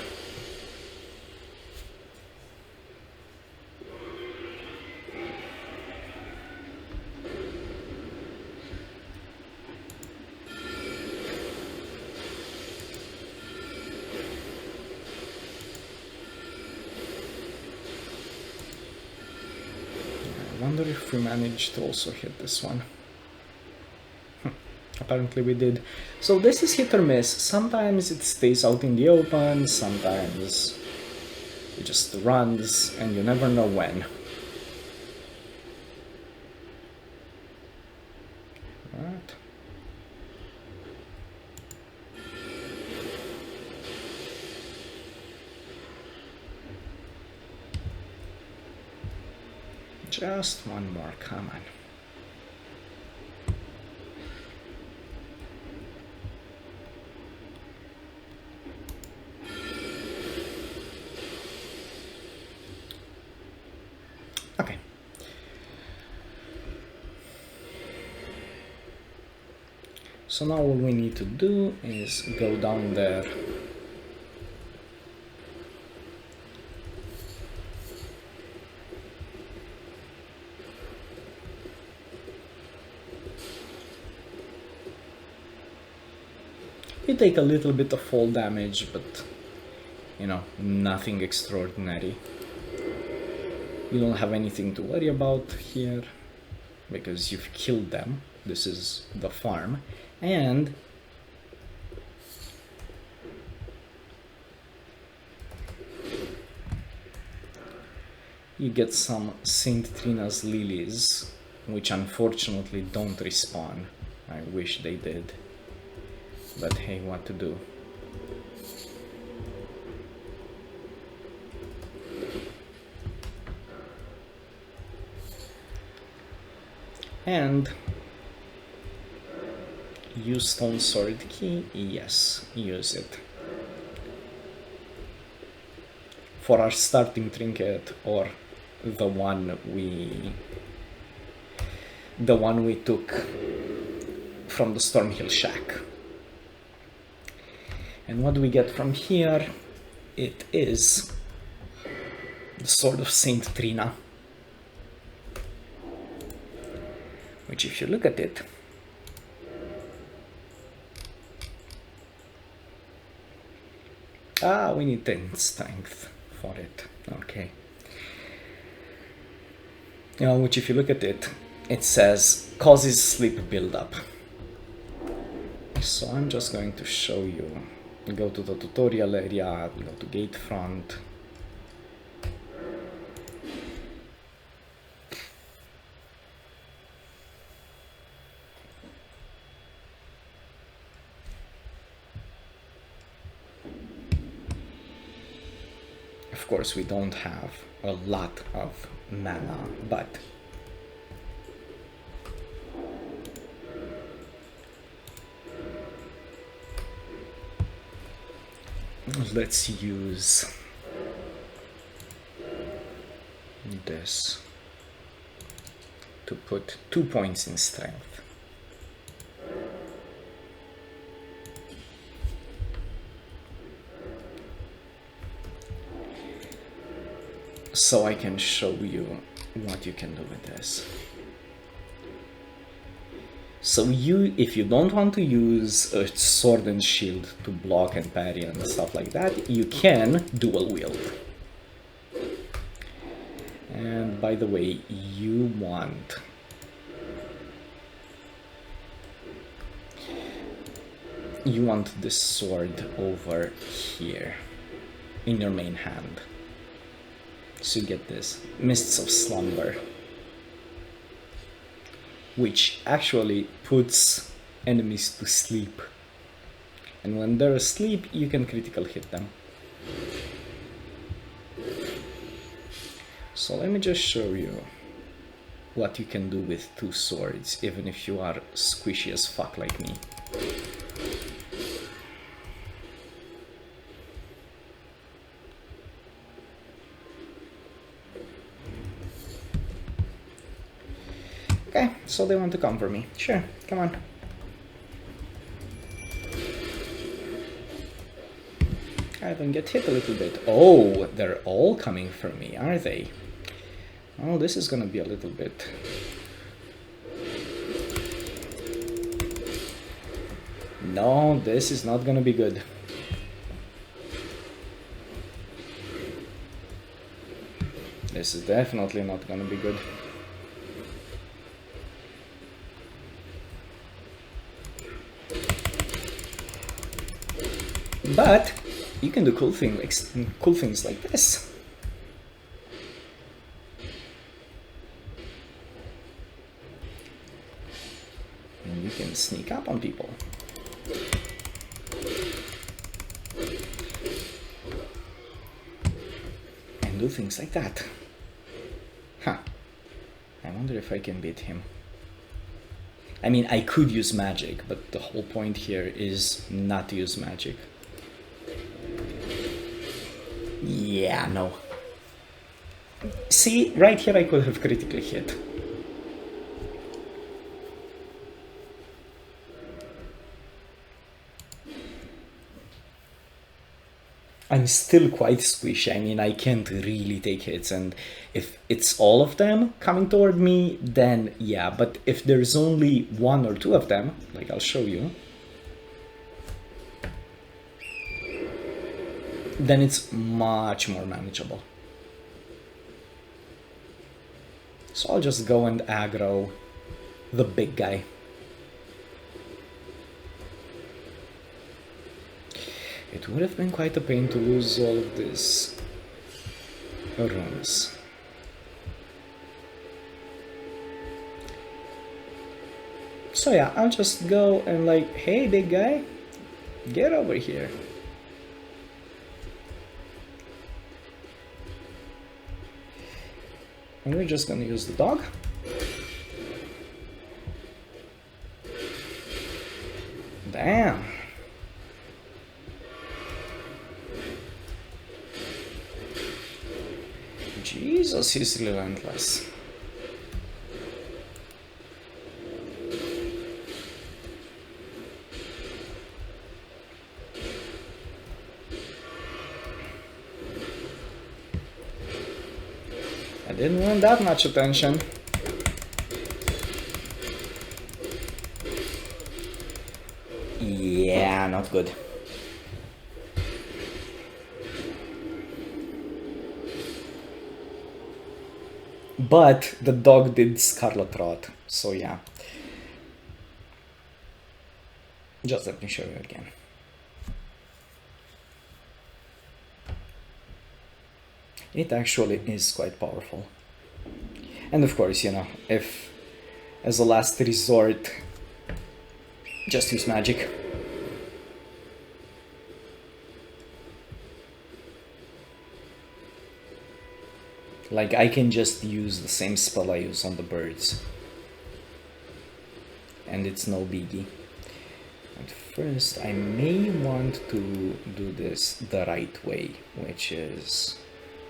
I wonder if we managed to also hit this one. Apparently we did. So this is hit or miss. Sometimes it stays out in the open, sometimes it just runs, and you never know when. Right. Just one more, come on. Okay. So now all we need to do is go down there. You take a little bit of fall damage, but you know, nothing extraordinary. You don't have anything to worry about here because you've killed them. This is the farm, and you get some Saint Trina's lilies, which unfortunately don't respawn. I wish they did, but hey, what to do? And use stone sword key? Yes, use it. For our starting trinket, or the one we took from the Stormhill shack. And what do we get from here? It is the Sword of Saint Trina, which, if you look at it, we need 10 strength for it. Okay. You know, which, if you look at it, it says causes sleep buildup. So I'm just going to show you. Go to the tutorial area, go to Gatefront. Of course, we don't have a lot of mana, but let's use this to put 2 points in strength. So I can show you what you can do with this. So if you don't want to use a sword and shield to block and parry and stuff like that, you can dual wield. And by the way, you want this sword over here in your main hand. So you get this Mists of Slumber, which actually puts enemies to sleep. And when they're asleep, you can critical hit them. So let me just show you. what you can do with 2 swords, even if you are squishy as fuck like me. Okay, so they want to come for me. Sure, come on. I even get hit a little bit. Oh, they're all coming for me, are they? Oh, this is gonna be a little bit... No, this is not gonna be good. This is definitely not gonna be good. But you can do cool things like this. And you can sneak up on people. And do things like that. Huh. I wonder if I can beat him. I mean, I could use magic, but the whole point here is not to use magic. Yeah, no. See, right here I could have critically hit. I'm still quite squishy. I mean, I can't really take hits, and if it's all of them coming toward me, then yeah, but if there's only 1 or 2 of them, like I'll show you, then it's much more manageable. So I'll just go and aggro the big guy. It would have been quite a pain to lose all of these runes. So yeah, I'll just go and like, hey big guy, get over here. And we're just gonna use the dog. Damn. Jesus, he's relentless. I didn't want that much attention. Yeah, not good. But the dog did Scarlet Rot, so yeah. Just let me show you again. It actually is quite powerful. And of course, you know, if as a last resort, just use magic. Like, I can just use the same spell I use on the birds. And it's no biggie. But first, I may want to do this the right way, which is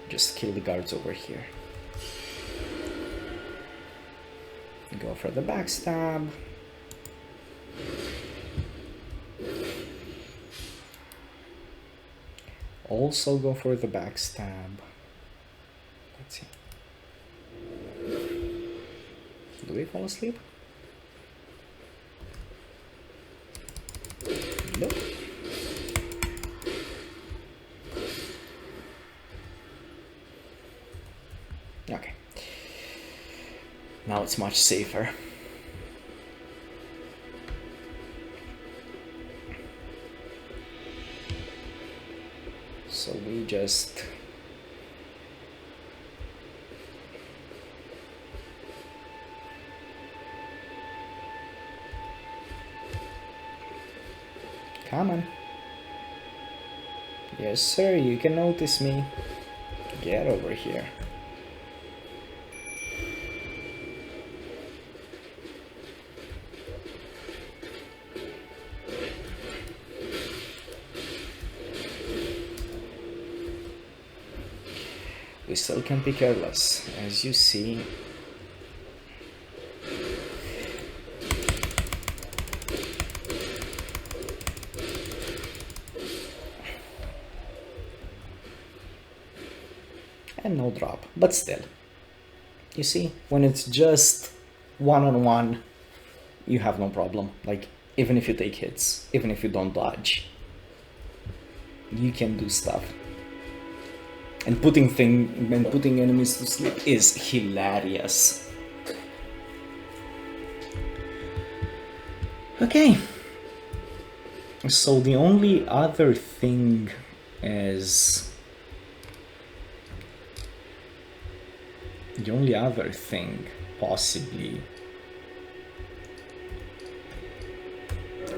just kill the guards over here. Go for the backstab. Also go for the backstab. Let's see. Do we fall asleep? Nope. Okay. Now it's much safer. So we just come on. Yes, sir, you can notice me. Get over here. we still can be careless, as you see. And no drop, but still. You see, when it's just one-on-one, you have no problem. Like, even if you take hits, even if you don't dodge, you can do stuff. And putting enemies to sleep is hilarious. Okay. So the only other thing is... The only other thing, possibly,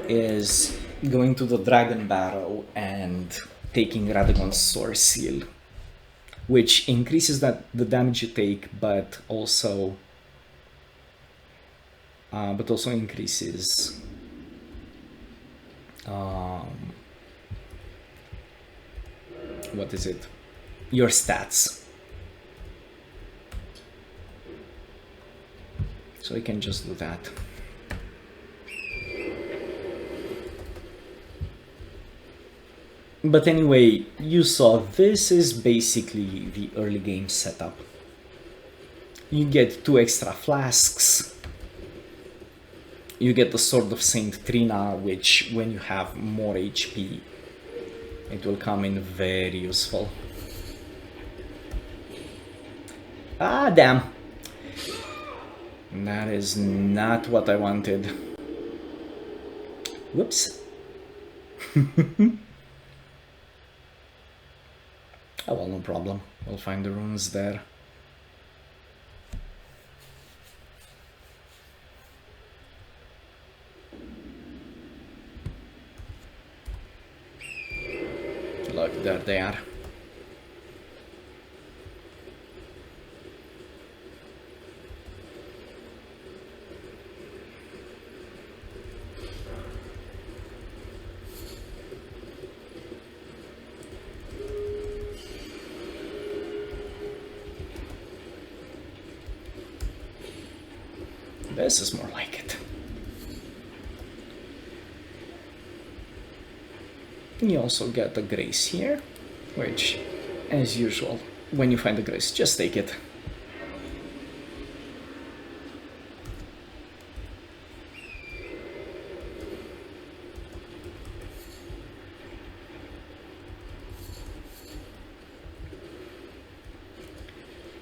is going to the Dragon Barrow and taking Radagon's Soreseal, which increases the damage you take, but also increases what is it? Your stats. So I can just do that. But anyway, you saw this is basically the early game setup. You get 2 extra flasks. You get the Sword of Saint Trina, which when you have more HP, it will come in very useful. Ah, damn. That is not what I wanted. Whoops. Oh well, no problem. We'll find the runes there. Look, there they are. This is more like it. You also get the grace here, which, as usual, when you find the grace, just take it.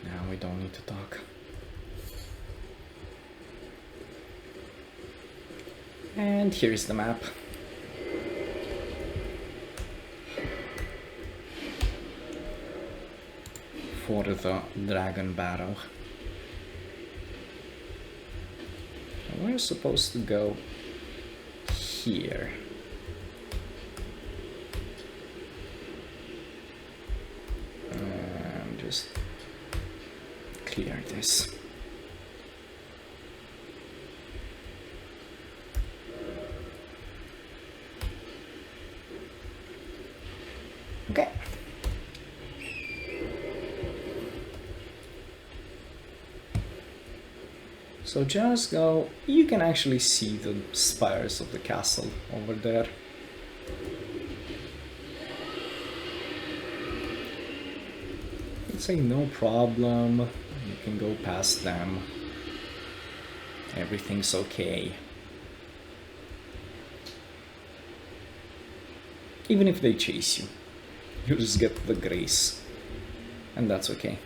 Now we don't need to talk. And here's the map. For the Dragon Barrow. We're supposed to go here. And just clear this. Okay. So just go, you can actually see the spires of the castle over there. I'd say no problem, you can go past them. Everything's okay. Even if they chase you, you just get the grace, and that's okay.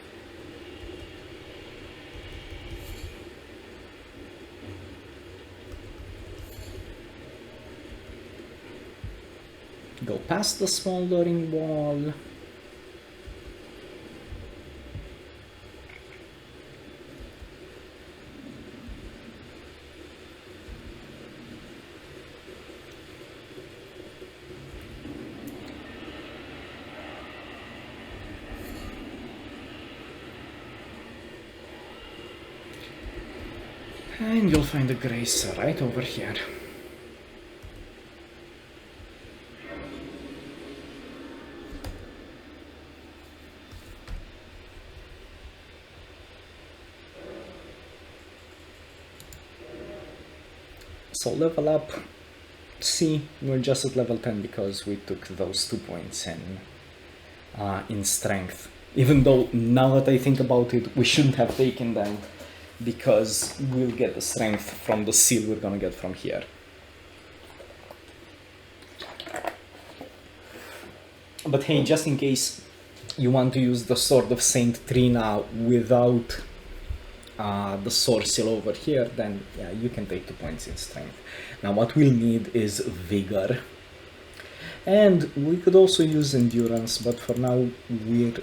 Go past the smoldering wall. And you'll find the grace right over here. So level up. See, we're just at level 10 because we took those 2 points in strength. Even though, now that I think about it, we shouldn't have taken them, because we'll get the strength from the seal we're gonna get from here. But hey, just in case you want to use the Sword of Saint Trina without the Soreseal over here, then yeah, you can take 2 points in strength. Now what we'll need is vigor. And we could also use endurance, but for now we're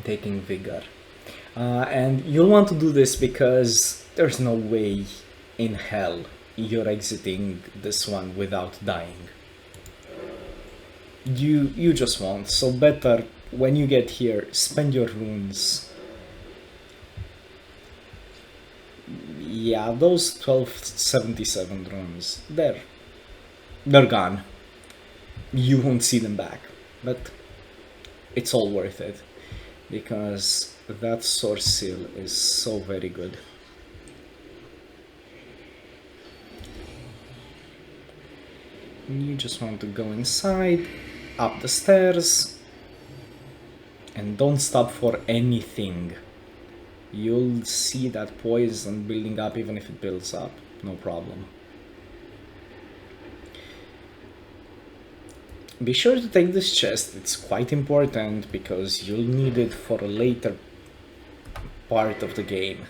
taking vigor. And you'll want to do this because there's no way in hell you're exiting this one without dying. You just won't. So better, when you get here, spend your runes. Yeah, those 1277 runes, they're gone. You won't see them back, but it's all worth it, because that Soreseal is so very good. You just want to go inside, up the stairs, and don't stop for anything. You'll see that poison building up even if it builds up, no problem. Be sure to take this chest, it's quite important because you'll need it for a later part of the game.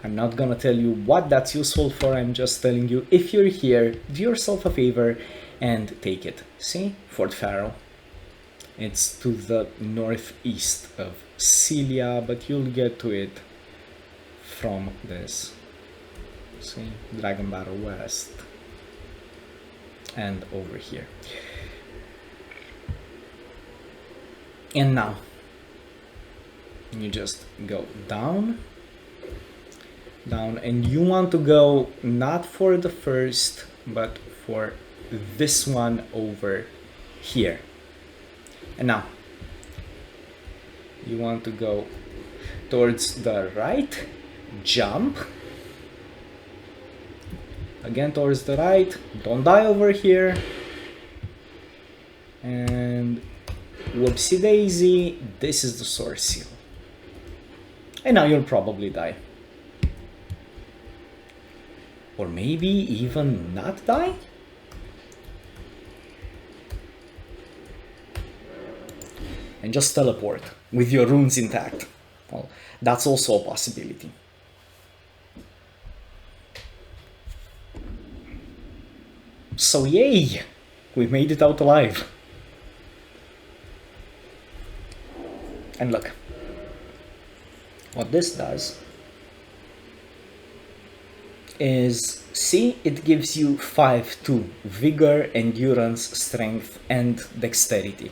I'm not gonna tell you what that's useful for, I'm just telling you, if you're here, do yourself a favor and take it. See? Fort Pharaoh. It's to the northeast of Selia, but you'll get to it from this. See? Dragon Barrow West. And over here. And now, you just go down, and you want to go not for the first, but for this one over here. And now, you want to go towards the right, jump, again towards the right, don't die over here, and whoopsie daisy, this is the Soreseal. And now you'll probably die. Or maybe even not die? And just teleport with your runes intact. Well, that's also a possibility. So yay! We made it out alive. And look, what this does is, see, it gives you 5 to vigor, endurance, strength, and dexterity,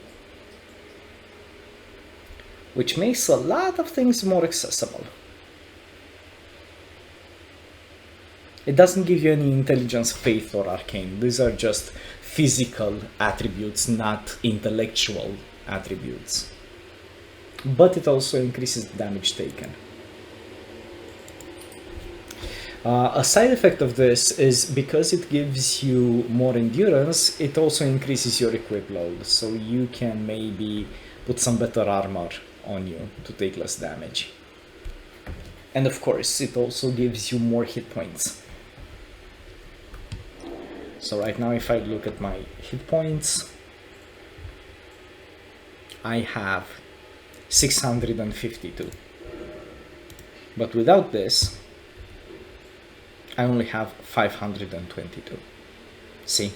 which makes a lot of things more accessible. It doesn't give you any intelligence, faith, or arcane. These are just physical attributes, not intellectual attributes. But it also increases the damage taken. A side effect of this is, because it gives you more endurance, it also increases your equip load, so you can maybe put some better armor on you to take less damage. And of course, it also gives you more hit points. So right now, if I look at my hit points, I have 652. But without this, I only have 522. See?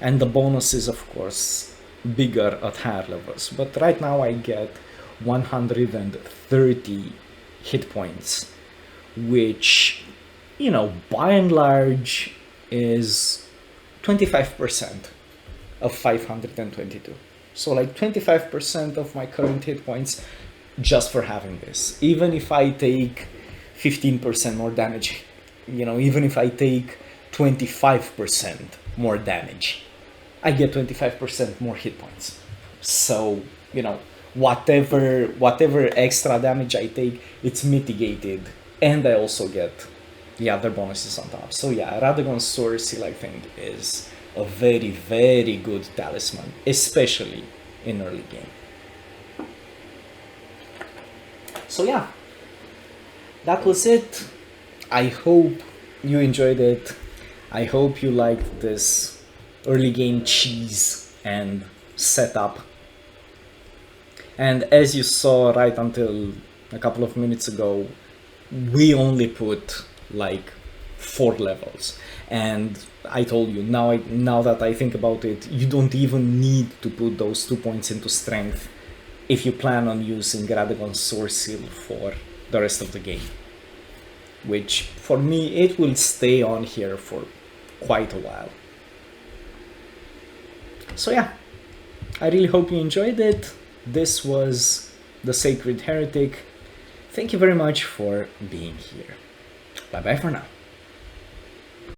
And the bonus is, of course, bigger at higher levels. But right now I get 130 hit points, which, you know, by and large is 25% of 522. So like 25% of my current hit points just for having this. Even if I take 15% more damage, you know, even if I take 25% more damage, I get 25% more hit points. So, you know, whatever extra damage I take, it's mitigated and I also get the other bonuses on top. So yeah, Radagon's Soreseal, I think, is a very, very good talisman, especially in early game. So yeah, that was it. I hope you enjoyed it. I hope you liked this early game cheese and setup. And as you saw right until a couple of minutes ago, we only put like 4 levels. And I told you, now that I think about it, you don't even need to put those 2 points into strength if you plan on using Radagon's Soreseal for the rest of the game. Which, for me, it will stay on here for quite a while. So yeah, I really hope you enjoyed it. This was The Sacred Heretic. Thank you very much for being here. Bye bye for now.